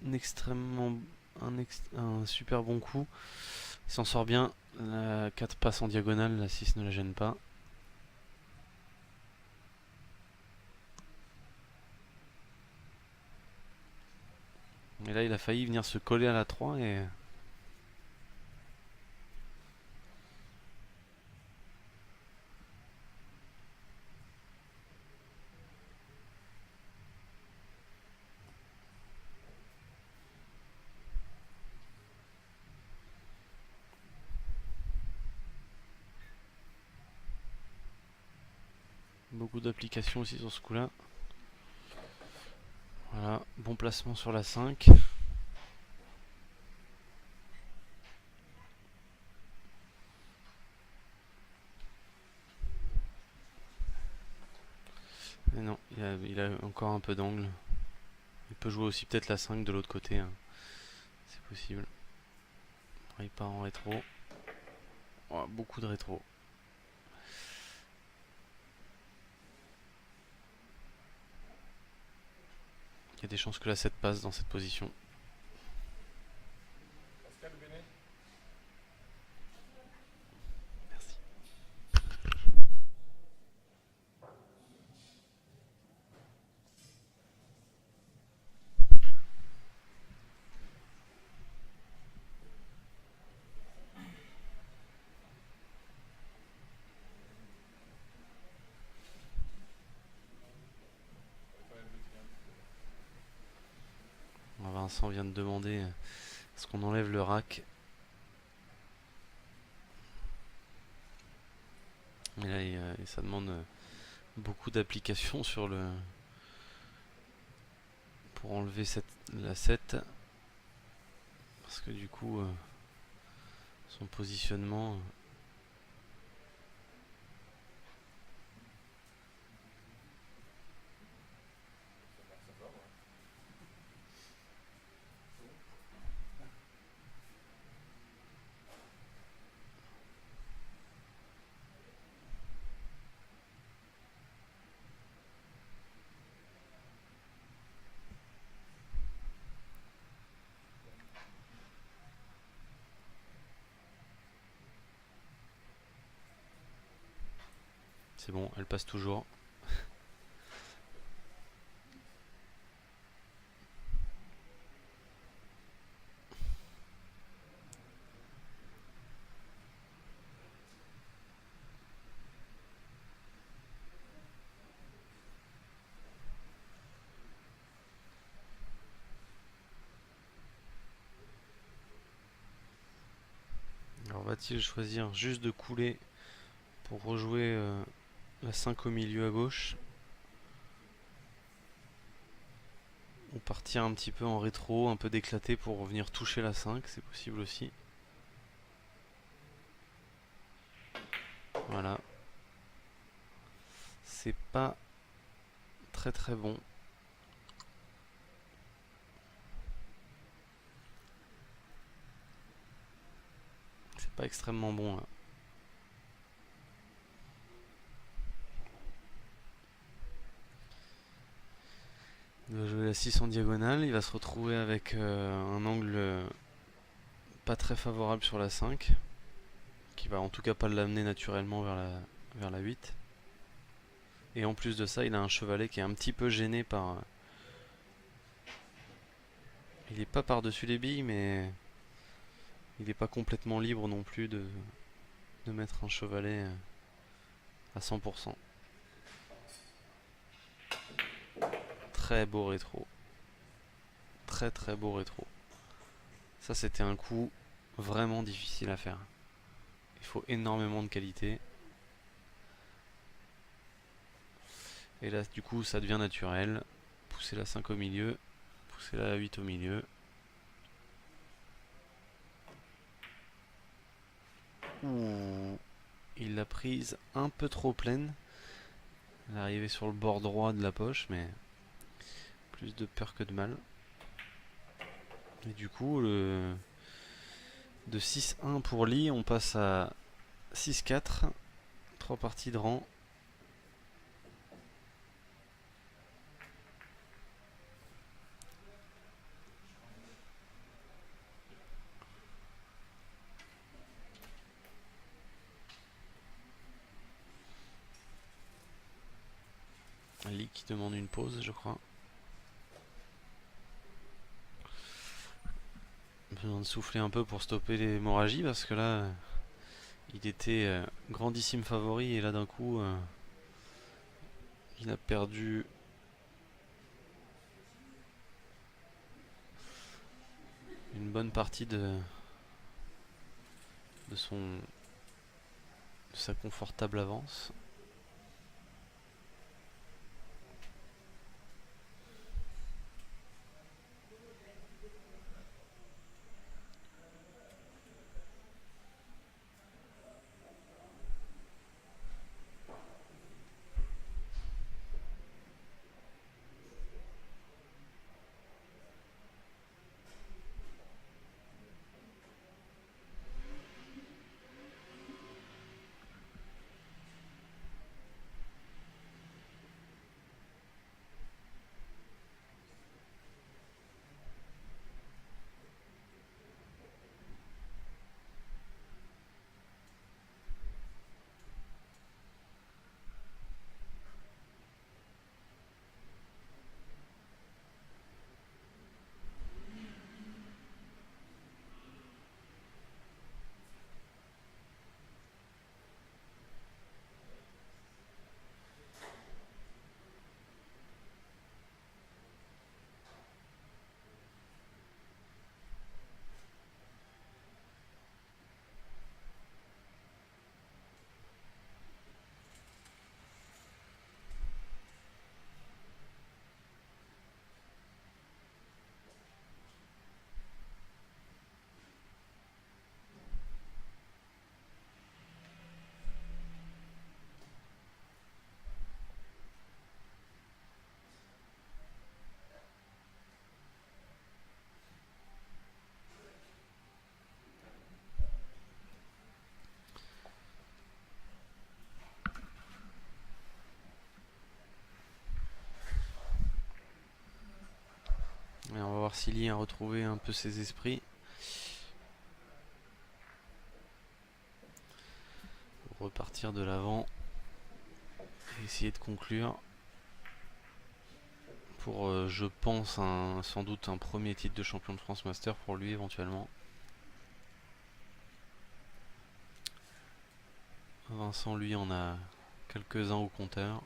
un extrêmement un super bon coup. Il s'en sort bien. La 4 passe en diagonale, la 6 ne la gêne pas. Et là il a failli venir se coller à la 3 et... Beaucoup d'applications aussi sur ce coup là. Voilà, bon placement sur la 5. Mais non, il a encore un peu d'angle. Il peut jouer aussi peut-être la 5 de l'autre côté, hein. C'est possible. Il part en rétro. Oh, beaucoup de rétro. Il y a des chances que la 7 passe dans cette position. Merci. Vincent vient de demander est-ce qu'on enlève le rack. Et là, ça demande beaucoup d'applications sur le... pour enlever la 7. Parce que du coup, son positionnement... C'est bon, elle passe toujours. Alors va-t-il choisir juste de couler pour rejouer la 5 au milieu à gauche, ou partir un petit peu en rétro, un peu d'éclaté pour revenir toucher la 5, c'est possible aussi. Voilà. C'est pas très très bon. C'est pas extrêmement bon là. Il va jouer la 6 en diagonale, il va se retrouver avec un angle pas très favorable sur la 5, qui va en tout cas pas l'amener naturellement vers la 8. Et en plus de ça, il a un chevalet qui est un petit peu gêné par... Il est pas par-dessus les billes, mais il n'est pas complètement libre non plus de mettre un chevalet à 100%. Très beau rétro. Très très beau rétro. Ça, c'était un coup vraiment difficile à faire. Il faut énormément de qualité. Et là, du coup, ça devient naturel. Pousser la 5 au milieu. Pousser la 8 au milieu. Ouh. Il l'a prise un peu trop pleine. Elle est arrivée sur le bord droit de la poche, mais plus de peur que de mal. Et du coup, de 6-1 pour Lee, on passe à 6-4. 3 parties de rang. Lee qui demande une pause, je crois. Besoin de souffler un peu pour stopper l'hémorragie parce que là, il était grandissime favori et là d'un coup, il a perdu une bonne partie de sa confortable avance. Et on va voir si Lee a retrouvé un peu ses esprits. Pour repartir de l'avant et essayer de conclure pour, je pense, sans doute un premier titre de champion de France Master pour lui éventuellement. Vincent, lui, en a quelques-uns au compteur.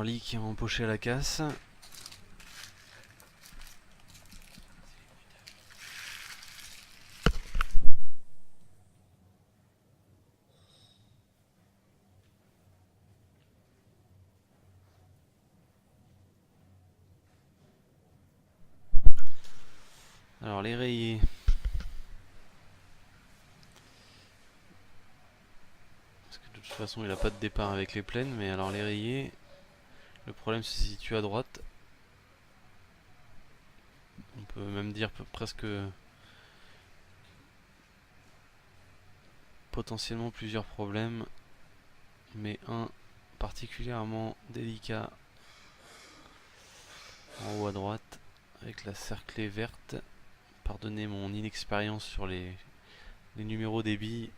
Charlie qui a empoché à la casse. Alors les rayés. Parce que de toute façon il n'a pas de départ avec les plaines, mais alors les rayés, le problème se situe à droite. On peut même dire presque potentiellement plusieurs problèmes, mais un particulièrement délicat en haut à droite avec la cerclée verte. Pardonnez mon inexpérience sur les numéros des billes.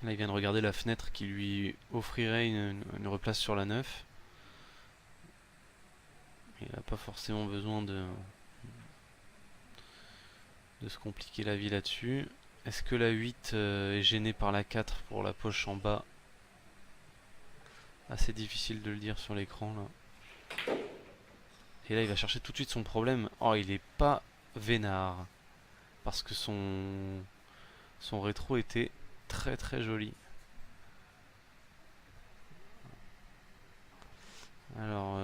Là il vient de regarder la fenêtre qui lui offrirait une replace sur la 9. Il n'a pas forcément besoin de se compliquer la vie là-dessus. Est-ce que la 8 est gênée par la 4 pour la poche en bas? Assez difficile de le dire sur l'écran là. Et là il va chercher tout de suite son problème. Oh, il est pas vénard. Parce que son rétro était très très joli. Alors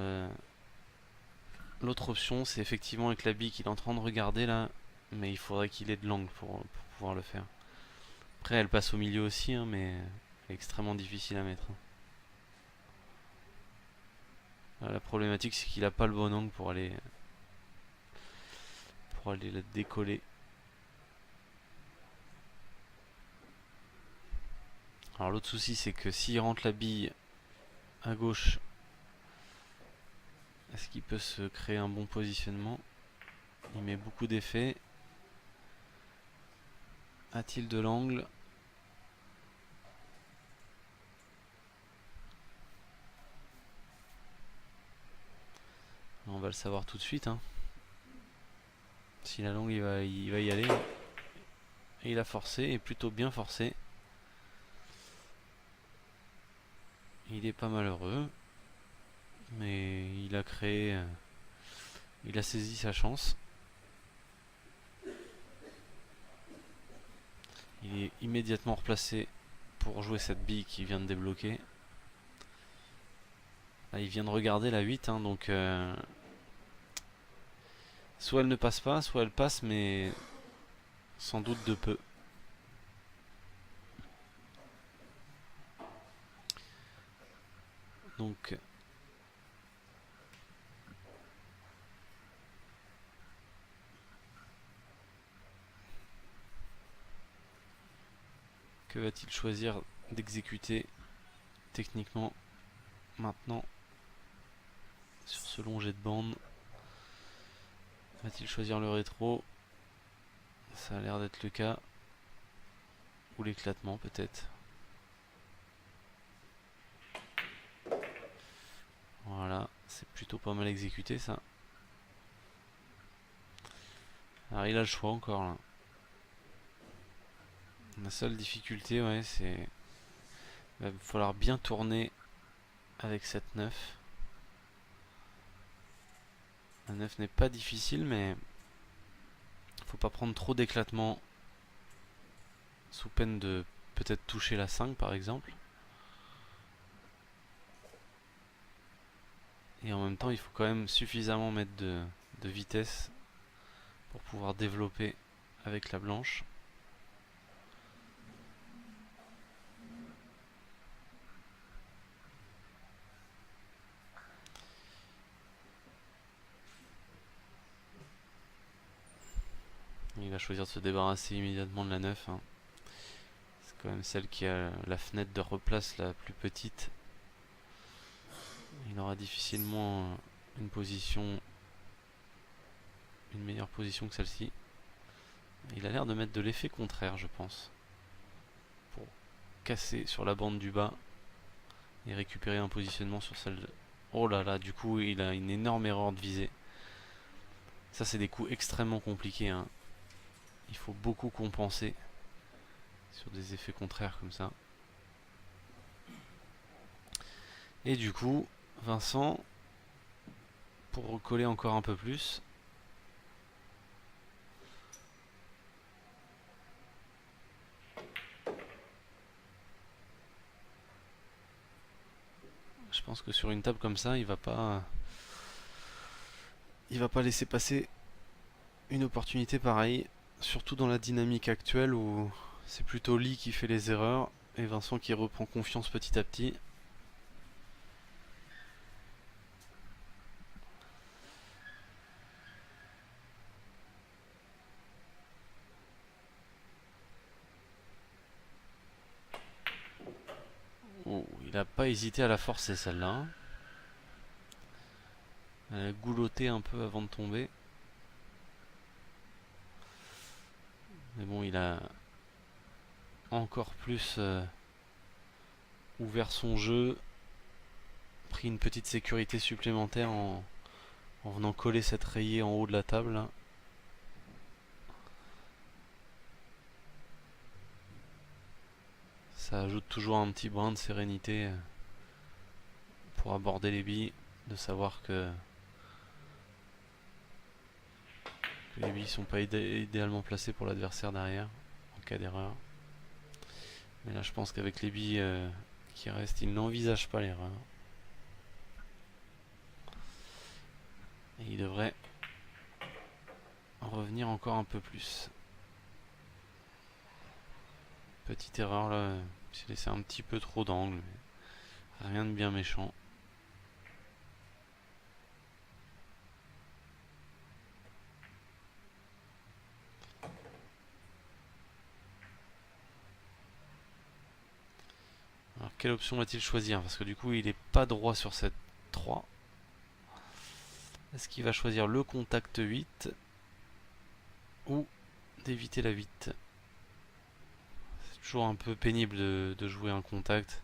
l'autre option c'est effectivement avec la bille qu'il est en train de regarder là. Mais il faudrait qu'il ait de l'angle pour pouvoir le faire. Après elle passe au milieu aussi hein, mais elle est extrêmement difficile à mettre. La problématique c'est qu'il a pas le bon angle pour aller la décoller. Alors l'autre souci c'est que s'il rentre la bille à gauche, est-ce qu'il peut se créer un bon positionnement? Il met beaucoup d'effets. A-t-il de l'angle? On va le savoir tout de suite hein. Si la longue il va y aller. Et il a forcé, et plutôt bien forcé. Il est pas malheureux. Mais il a créé... il a saisi sa chance. Il est immédiatement replacé pour jouer cette bille qui vient de débloquer. Là il vient de regarder la 8 hein, donc... soit elle ne passe pas, soit elle passe mais sans doute de peu. Donc que va-t-il choisir d'exécuter techniquement maintenant sur ce long jet de bande? Va-t-il choisir le rétro? Ça a l'air d'être le cas. Ou l'éclatement peut-être. Voilà, c'est plutôt pas mal exécuté ça. Alors il a le choix encore là. La seule difficulté, ouais, c'est... il va falloir bien tourner avec cette 9. La 9 n'est pas difficile, mais faut pas prendre trop d'éclatement sous peine de peut-être toucher la 5 par exemple. Et en même temps, il faut quand même suffisamment mettre de vitesse pour pouvoir développer avec la blanche. Il va choisir de se débarrasser immédiatement de la 9 hein. C'est quand même celle qui a la fenêtre de replace la plus petite. Il aura difficilement une meilleure position que celle-ci. Il a l'air de mettre de l'effet contraire, je pense, pour casser sur la bande du bas et récupérer un positionnement sur celle de... Oh là là, du coup il a une énorme erreur de visée. Ça, c'est des coups extrêmement compliqués, hein. Il faut beaucoup compenser sur des effets contraires comme ça. Et du coup, Vincent, pour recoller encore un peu plus, je pense que sur une table comme ça, il va pas laisser passer une opportunité pareille, surtout dans la dynamique actuelle où c'est plutôt Lee qui fait les erreurs et Vincent qui reprend confiance petit à petit. Oh, il n'a pas hésité à la forcer celle-là. Elle a goulotté un peu avant de tomber. Mais bon, il a encore plus ouvert son jeu, pris une petite sécurité supplémentaire en venant coller cette rayée en haut de la table là. Ça ajoute toujours un petit brin de sérénité pour aborder les billes, de savoir que les billes sont pas idéalement placées pour l'adversaire derrière en cas d'erreur. Mais là je pense qu'avec les billes qui restent, il n'envisage pas l'erreur. Et il devrait en revenir encore un peu plus. Petite erreur là, il s'est laissé un petit peu trop d'angle, mais rien de bien méchant. Alors quelle option va-t-il choisir? Parce que du coup il n'est pas droit sur cette 3. Est-ce qu'il va choisir le contact 8 ou d'éviter la 8? C'est toujours un peu pénible de jouer un contact.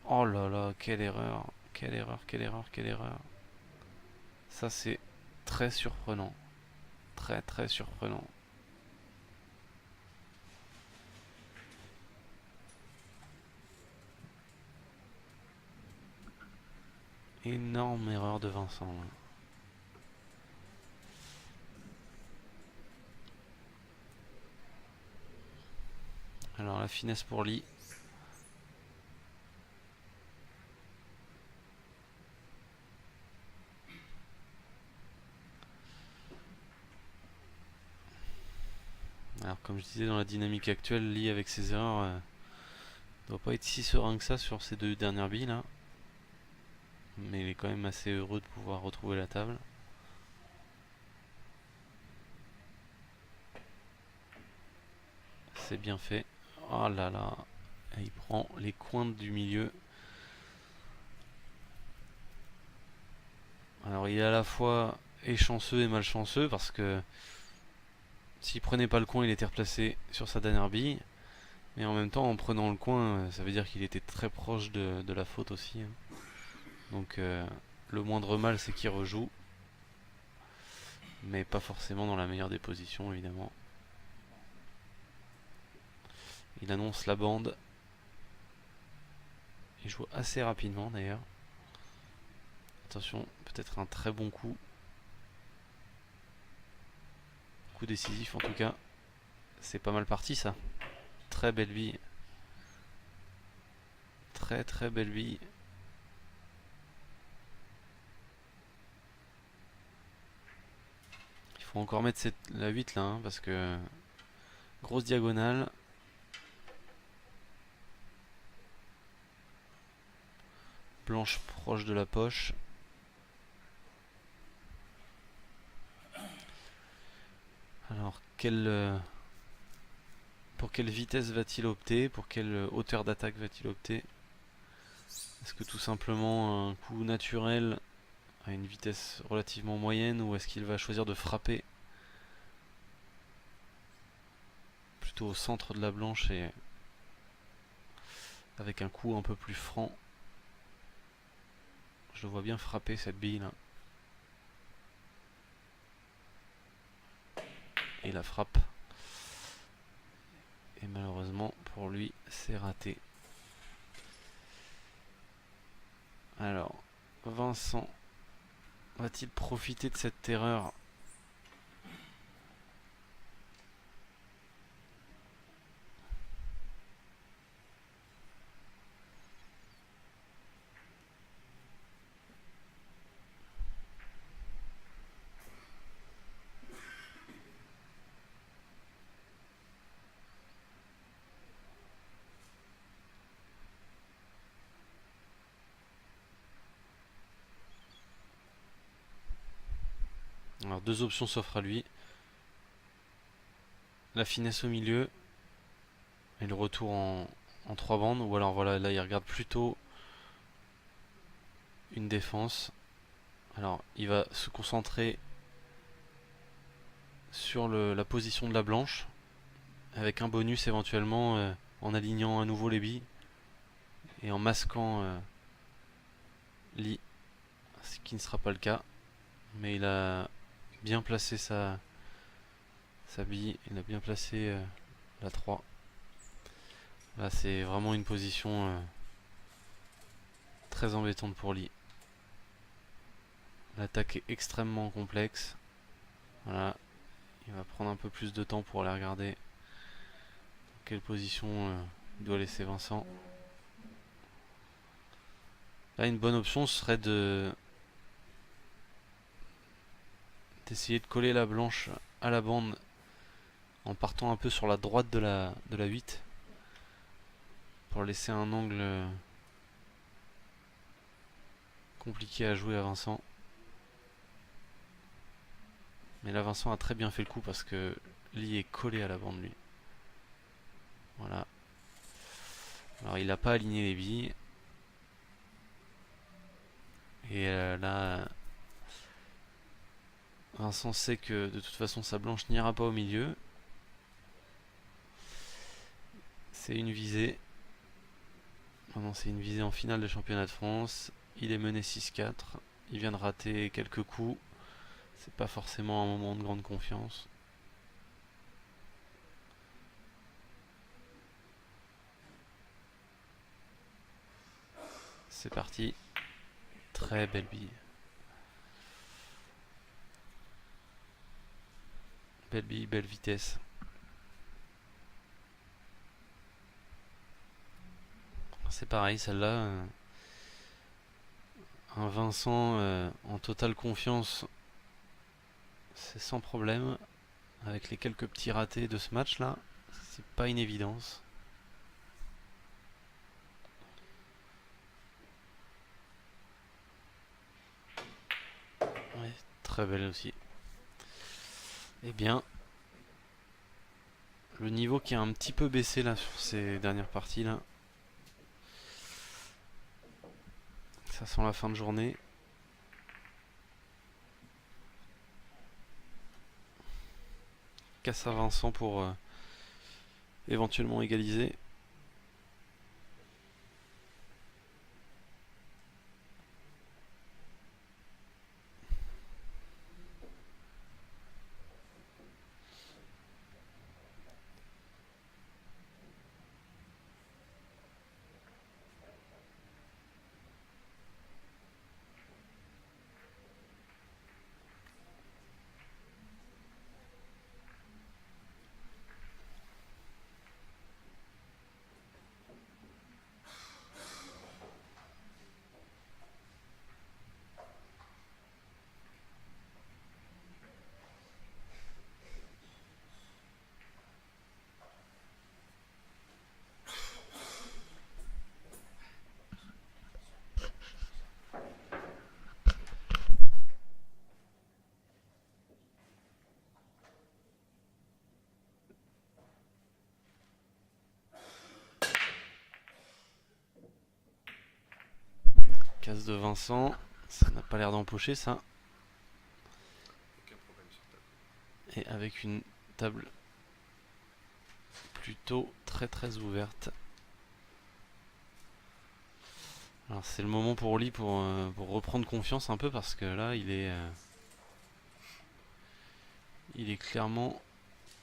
Oh là là, quelle erreur, quelle erreur, quelle erreur, quelle erreur. Ça c'est très surprenant. Très très surprenant. Énorme erreur de Vincent. Là. Alors la finesse pour Lee. Alors comme je disais, dans la dynamique actuelle, Lee avec ses erreurs doit pas être si serein que ça sur ces deux dernières billes là. Mais il est quand même assez heureux de pouvoir retrouver la table. C'est bien fait. Oh là là. Et il prend les coins du milieu. Alors il est à la fois et chanceux et malchanceux parce que s'il prenait pas le coin, il était replacé sur sa dernière bille. Mais en même temps, en prenant le coin, ça veut dire qu'il était très proche de la faute aussi. Hein. Donc le moindre mal, c'est qu'il rejoue. Mais pas forcément dans la meilleure des positions, évidemment. Il annonce la bande. Il joue assez rapidement d'ailleurs. Attention, peut-être un très bon coup. Coup décisif en tout cas. C'est pas mal parti ça. Très belle bille. Très très belle bille. Il faut encore mettre la 8 là, hein, parce que grosse diagonale. Blanche proche de la poche. Alors pour quelle vitesse va-t-il opter? Pour quelle hauteur d'attaque va-t-il opter? Est-ce que tout simplement un coup naturel à une vitesse relativement moyenne, ou est-ce qu'il va choisir de frapper plutôt au centre de la blanche et avec un coup un peu plus franc. Je le vois bien frapper cette bille là. Et la frappe. Et malheureusement pour lui, c'est raté. Alors, Vincent va-t-il profiter de cette terreur? Alors deux options s'offrent à lui. La finesse au milieu et le retour en 3 bandes. Ou alors voilà, là il regarde plutôt une défense. Alors il va se concentrer sur la position de la blanche. Avec un bonus éventuellement en alignant à nouveau les billes. Et en masquant Lee. Ce qui ne sera pas le cas. Mais il a bien placé sa bille. Il a bien placé la 3. Là c'est vraiment une position très embêtante pour Lee. L'attaque est extrêmement complexe. Voilà. Il va prendre un peu plus de temps pour aller regarder dans quelle position il doit laisser Vincent. Là une bonne option serait d'essayer de coller la blanche à la bande en partant un peu sur la droite de la 8 pour laisser un angle compliqué à jouer à Vincent. Mais là Vincent a très bien fait le coup parce que Lee est collé à la bande lui. Voilà. Alors il n'a pas aligné les billes. Et là Vincent sait que de toute façon sa blanche n'ira pas au milieu. C'est une visée. Non, c'est une visée en finale de championnat de France. Il est mené 6-4. Il vient de rater quelques coups. C'est pas forcément un moment de grande confiance. C'est parti. Très belle bille. Belle bille, belle vitesse. C'est pareil, celle-là. Un Vincent en totale confiance, c'est sans problème. Avec les quelques petits ratés de ce match-là, c'est pas une évidence. Ouais, très belle aussi. Eh bien, le niveau qui a un petit peu baissé là sur ces dernières parties là. Ça sent la fin de journée. Casse à Vincent pour éventuellement égaliser. Casse de Vincent. Ça n'a pas l'air d'empocher ça. Et avec une table plutôt très très ouverte. Alors c'est le moment pour Lee pour reprendre confiance un peu, parce que là il est clairement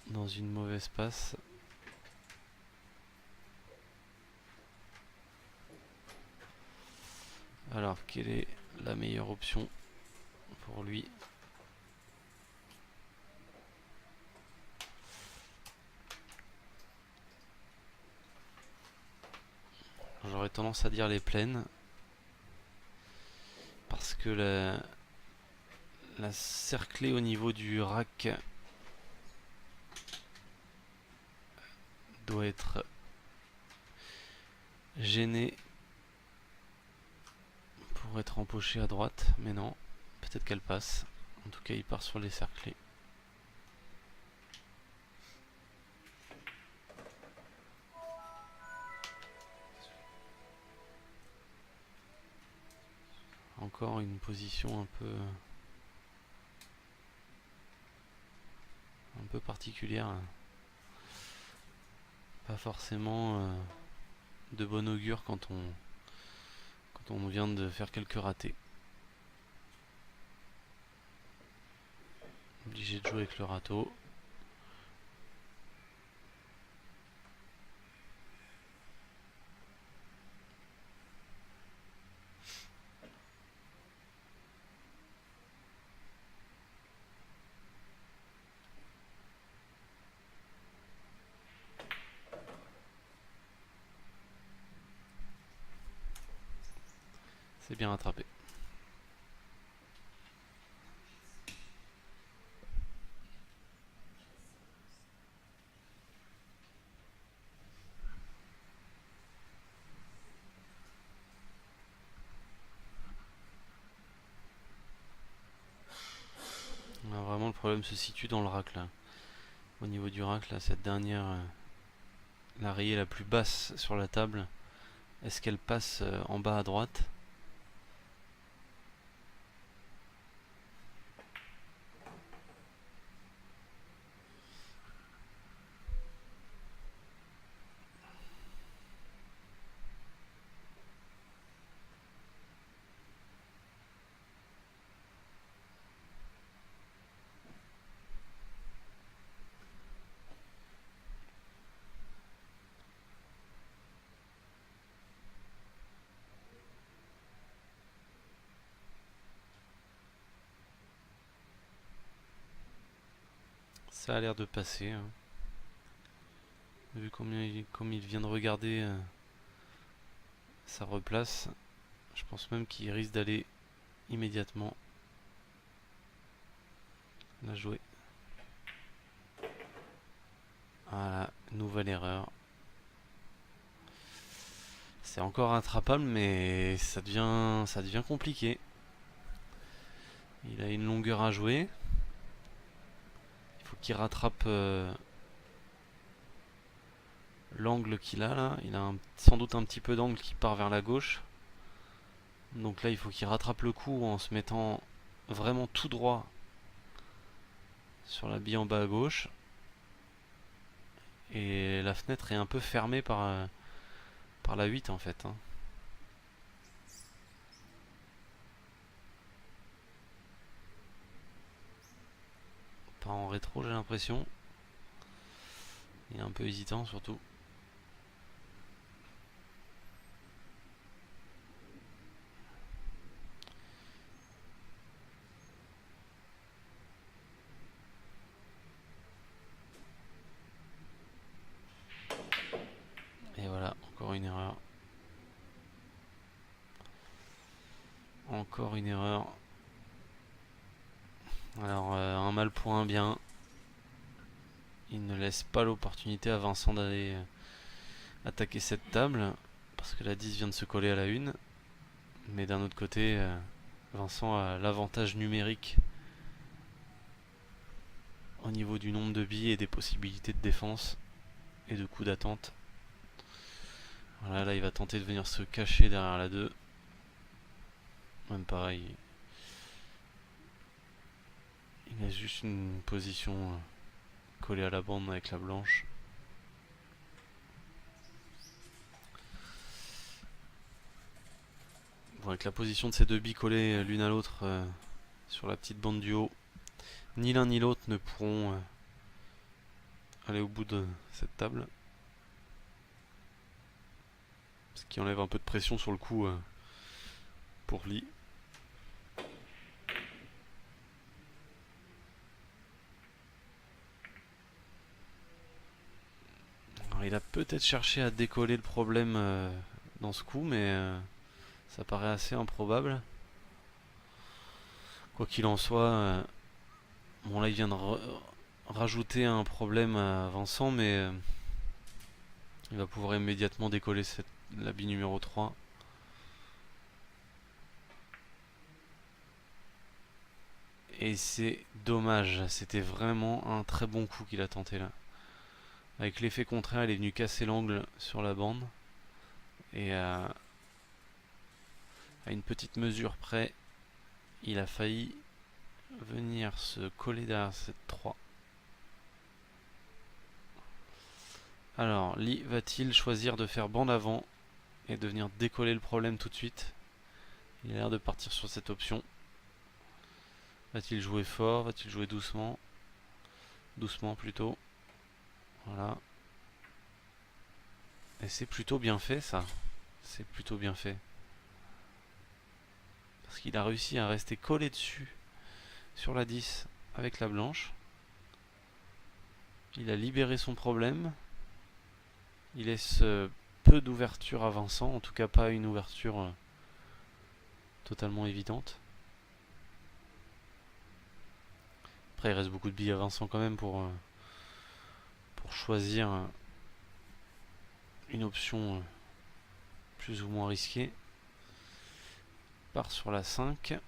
dans une mauvaise passe. Alors quelle est la meilleure option pour lui? J'aurais tendance à dire les plaines, parce que la cerclée au niveau du rack doit être gênée pour être empochée à droite, mais non, peut-être qu'elle passe. En tout cas, il part sur les cerclés. Encore une position un peu particulière, pas forcément de bon augure quand on vient de faire quelques ratés. Obligé de jouer avec le râteau. C'est bien rattrapé. Alors vraiment le problème se situe dans le rack là. Au niveau du rack là, cette dernière, la rayée la plus basse sur la table, est-ce qu'elle passe en bas à droite? Ça a l'air de passer, hein. Vu comme il vient de regarder sa replace, je pense même qu'il risque d'aller immédiatement la jouer. Voilà, nouvelle erreur. C'est encore rattrapable, mais ça devient compliqué. Il a une longueur à jouer. Il faut qu'il rattrape l'angle qu'il a là. Il a sans doute un petit peu d'angle qui part vers la gauche. Donc là, il faut qu'il rattrape le coup en se mettant vraiment tout droit sur la bille en bas à gauche. Et la fenêtre est un peu fermée par la 8 en fait, hein. Pas en rétro, j'ai l'impression. Il est un peu hésitant surtout. Et voilà, encore une erreur. Encore une erreur. Alors, un mal pour un bien. Il ne laisse pas l'opportunité à Vincent d'aller attaquer cette table, parce que la 10 vient de se coller à la 1. Mais d'un autre côté, Vincent a l'avantage numérique au niveau du nombre de billes et des possibilités de défense et de coups d'attente. Voilà, là il va tenter de venir se cacher derrière la 2. Même pareil. Il a juste une position collée à la bande avec la blanche. avec la position de ces deux billes collées l'une à l'autre sur la petite bande du haut, ni l'un ni l'autre ne pourront aller au bout de cette table. Ce qui enlève un peu de pression sur le coup pour Lee. Alors, il a peut-être cherché à décoller le problème dans ce coup, mais ça paraît assez improbable. Quoi qu'il en soit, bon là il vient de rajouter un problème à Vincent, mais il va pouvoir immédiatement décoller la bille numéro 3. Et c'est dommage, c'était vraiment un très bon coup qu'il a tenté là. Avec l'effet contraire, il est venu casser l'angle sur la bande. Et à une petite mesure près, il a failli venir se coller derrière cette 3. Alors, Lee va-t-il choisir de faire bande avant et de venir décoller le problème tout de suite? Il a l'air de partir sur cette option. Va-t-il jouer fort? Va-t-il jouer doucement? Doucement plutôt. Voilà. Et c'est plutôt bien fait ça. C'est plutôt bien fait. Parce qu'il a réussi à rester collé dessus sur la 10 avec la blanche. Il a libéré son problème. Il laisse peu d'ouverture à Vincent, en tout cas pas une ouverture totalement évidente. Après il reste beaucoup de billes à Vincent quand même pour choisir une option plus ou moins risquée. Il part sur la 5.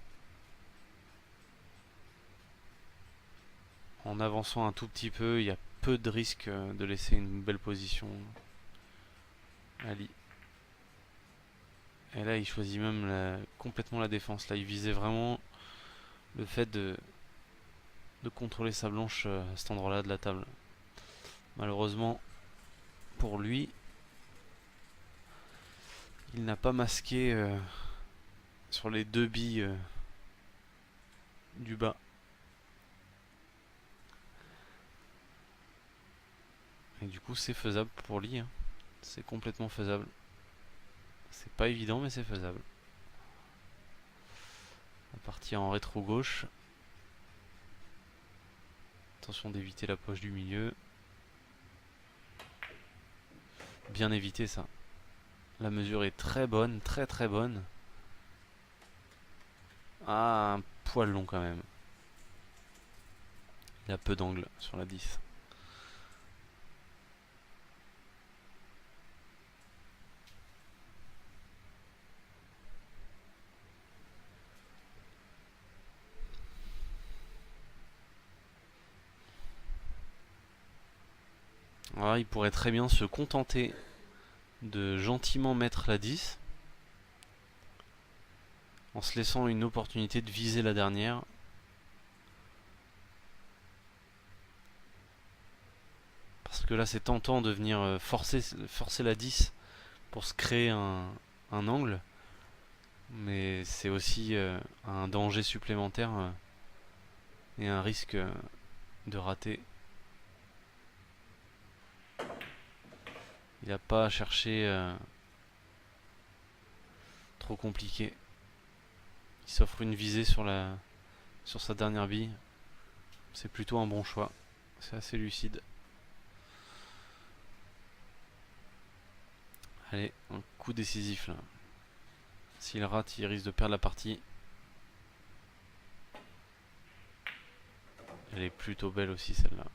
En avançant un tout petit peu, il y a peu de risque de laisser une belle position à Lee. Et là il choisit même complètement la défense. Là il visait vraiment le fait de contrôler sa blanche à cet endroit-là de la table. Malheureusement pour lui, il n'a pas masqué sur les deux billes du bas. Et du coup c'est faisable pour Lee, hein. C'est complètement faisable. C'est pas évident mais c'est faisable. On va partir en rétro gauche. Attention d'éviter la poche du milieu. Bien évité ça. La mesure est très bonne, très très bonne. Ah, un poil long quand même. Il y a peu d'angle sur la 10. Alors, il pourrait très bien se contenter de gentiment mettre la 10 en se laissant une opportunité de viser la dernière. Parce que là c'est tentant de venir forcer la 10 pour se créer un angle. Mais c'est aussi un danger supplémentaire et un risque de rater. Il n'a pas à chercher trop compliqué. Il s'offre une visée sur sa dernière bille. C'est plutôt un bon choix. C'est assez lucide. Allez, un coup décisif là. S'il rate, il risque de perdre la partie. Elle est plutôt belle aussi celle-là.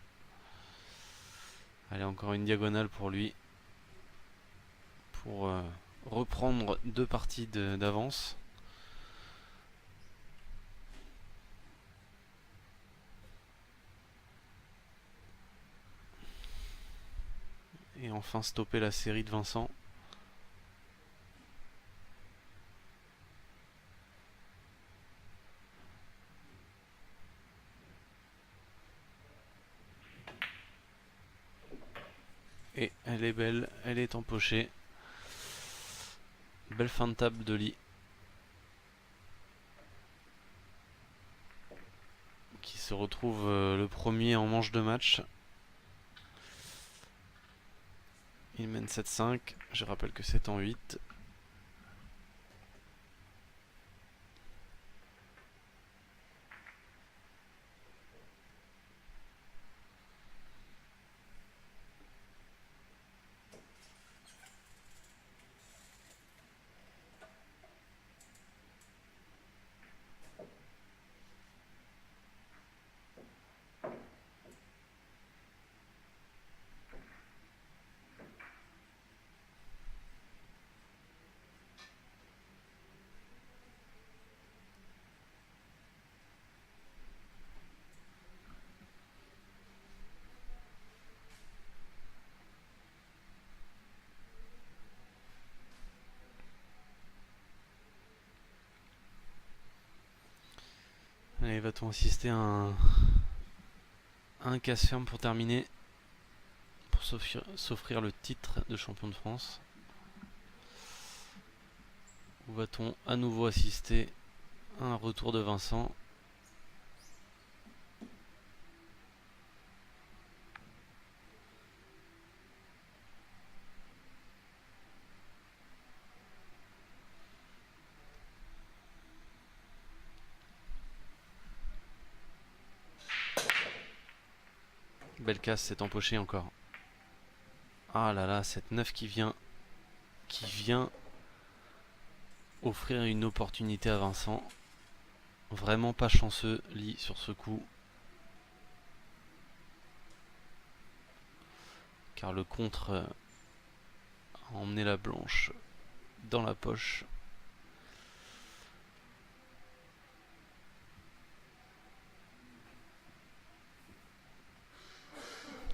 Allez, encore une diagonale pour lui. Pour reprendre 2 parties d'avance. Et enfin stopper la série de Vincent. Et elle est belle, elle est empochée. Belle fin de table de Lee. qui se retrouve le premier en manche de match. Il mène 7-5, je rappelle que c'est en 8. Allez, va-t-on assister à un casse ferme pour terminer, pour s'offrir le titre de champion de France? Ou va-t-on à nouveau assister à un retour de Vincent? Belle casse, c'est empoché encore. Ah là là, cette 9 qui vient offrir une opportunité à Vincent. Vraiment pas chanceux, Lee, sur ce coup. Car le contre a emmené la blanche dans la poche.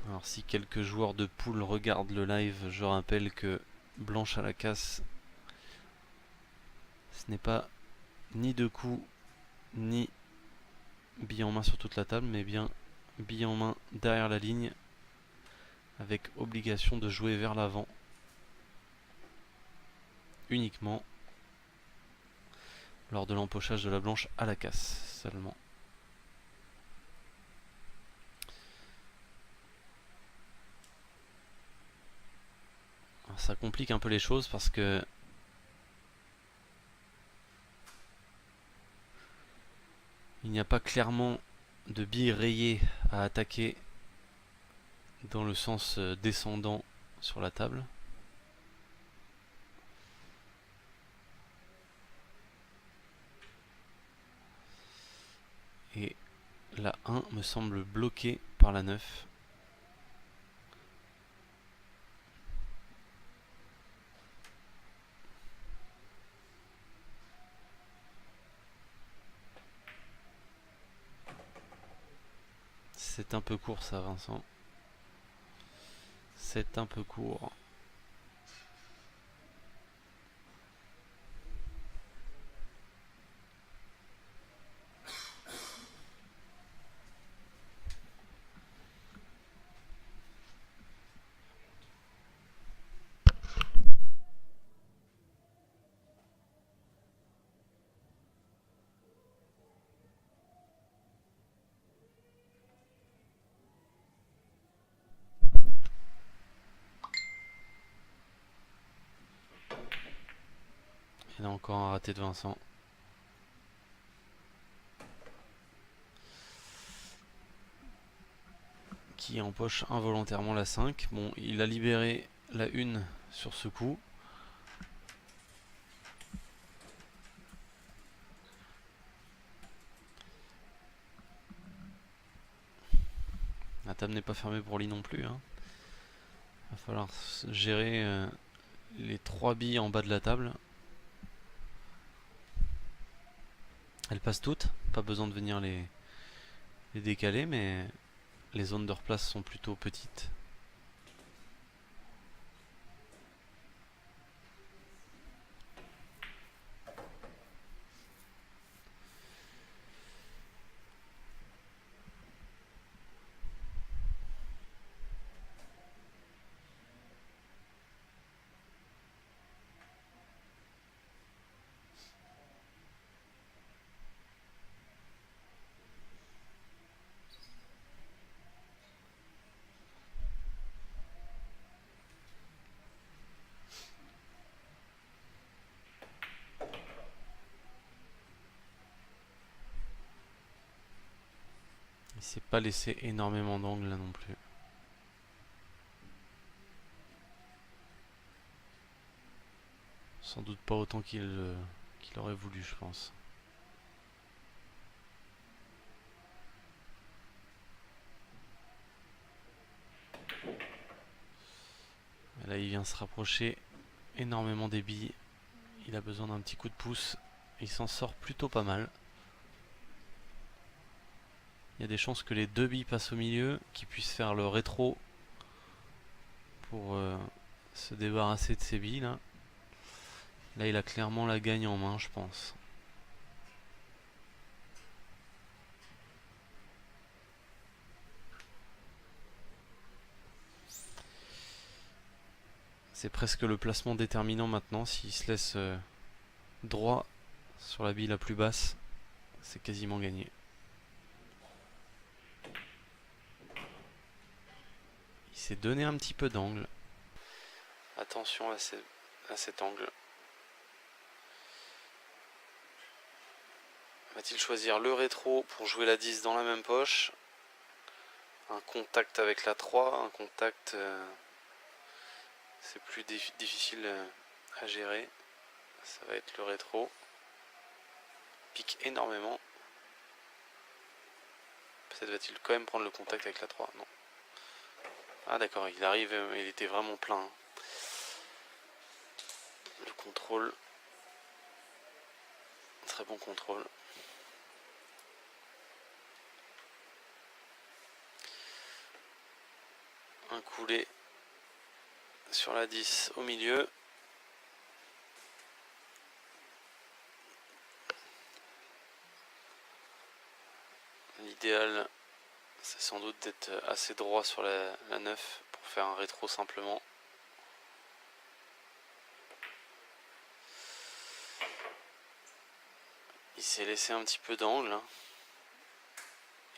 Alors si quelques joueurs de poule regardent le live, je rappelle que blanche à la casse, ce n'est pas ni deux coups, ni bille en main sur toute la table, mais bien bille en main derrière la ligne, avec obligation de jouer vers l'avant uniquement lors de l'empochage de la blanche à la casse seulement. Alors ça complique un peu les choses parce que il n'y a pas clairement de billes rayées à attaquer dans le sens descendant sur la table. Et la 1 me semble bloquée par la 9. C'est un peu court ça, Vincent. C'est un peu court. Il y a encore un raté de Vincent. Qui empoche involontairement la 5. Bon, il a libéré la 1 sur ce coup. La table n'est pas fermée pour lui non plus. Hein. Va falloir gérer les 3 billes en bas de la table. Elles passent toutes. Pas besoin de venir les décaler, mais les zones de replace sont plutôt petites. Il s'est pas laissé énormément d'angles là non plus. Sans doute pas autant qu'il aurait voulu, je pense. Et là, il vient se rapprocher énormément des billes. Il a besoin d'un petit coup de pouce. Il s'en sort plutôt pas mal. Il y a des chances que les deux billes passent au milieu, qu'il puisse faire le rétro pour se débarrasser de ces billes là. Là, il a clairement la gagne en main, je pense. C'est presque le placement déterminant maintenant. S'il se laisse droit sur la bille la plus basse, c'est quasiment gagné. Il s'est donné un petit peu d'angle. Attention à cet angle. Va-t-il choisir le rétro pour jouer la 10 dans la même poche? Un contact avec la 3, un contact... c'est plus difficile à gérer. Ça va être le rétro. Pique énormément. Peut-être va-t-il quand même prendre le contact avec la 3. Non. Ah d'accord, il arrive, il était vraiment plein. Le contrôle. Très bon contrôle. Un coulé sur la 10 au milieu. L'idéal, c'est sans doute d'être assez droit sur la 9 pour faire un rétro simplement. Il s'est laissé un petit peu d'angle.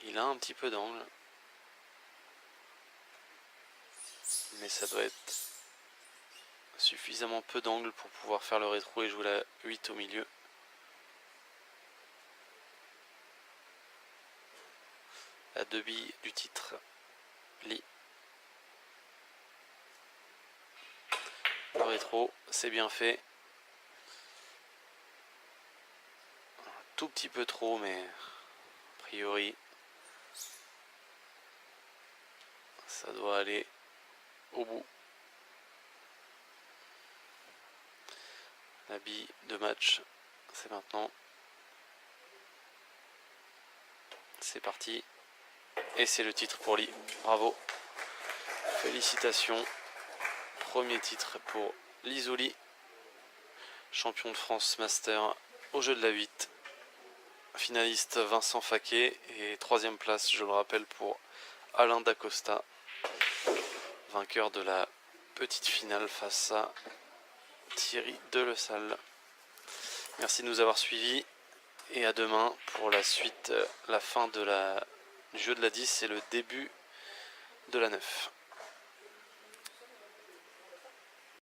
Il a un petit peu d'angle. Mais ça doit être suffisamment peu d'angle pour pouvoir faire le rétro et jouer la 8 au milieu. La 2 billes du titre, lit. Le rétro, c'est bien fait. Un tout petit peu trop, mais a priori, ça doit aller au bout. La bille de match, c'est maintenant. C'est parti. Et c'est le titre pour Lee. Bravo. Félicitations. Premier titre pour Lee Zuli, champion de France Master au jeu de la 8. Finaliste Vincent Faquet et troisième place, je le rappelle, pour Alain Dacosta, vainqueur de la petite finale face à Thierry Delesalle. Merci de nous avoir suivis et à demain pour la suite, la fin du jeu de la 10 et le début de la 9.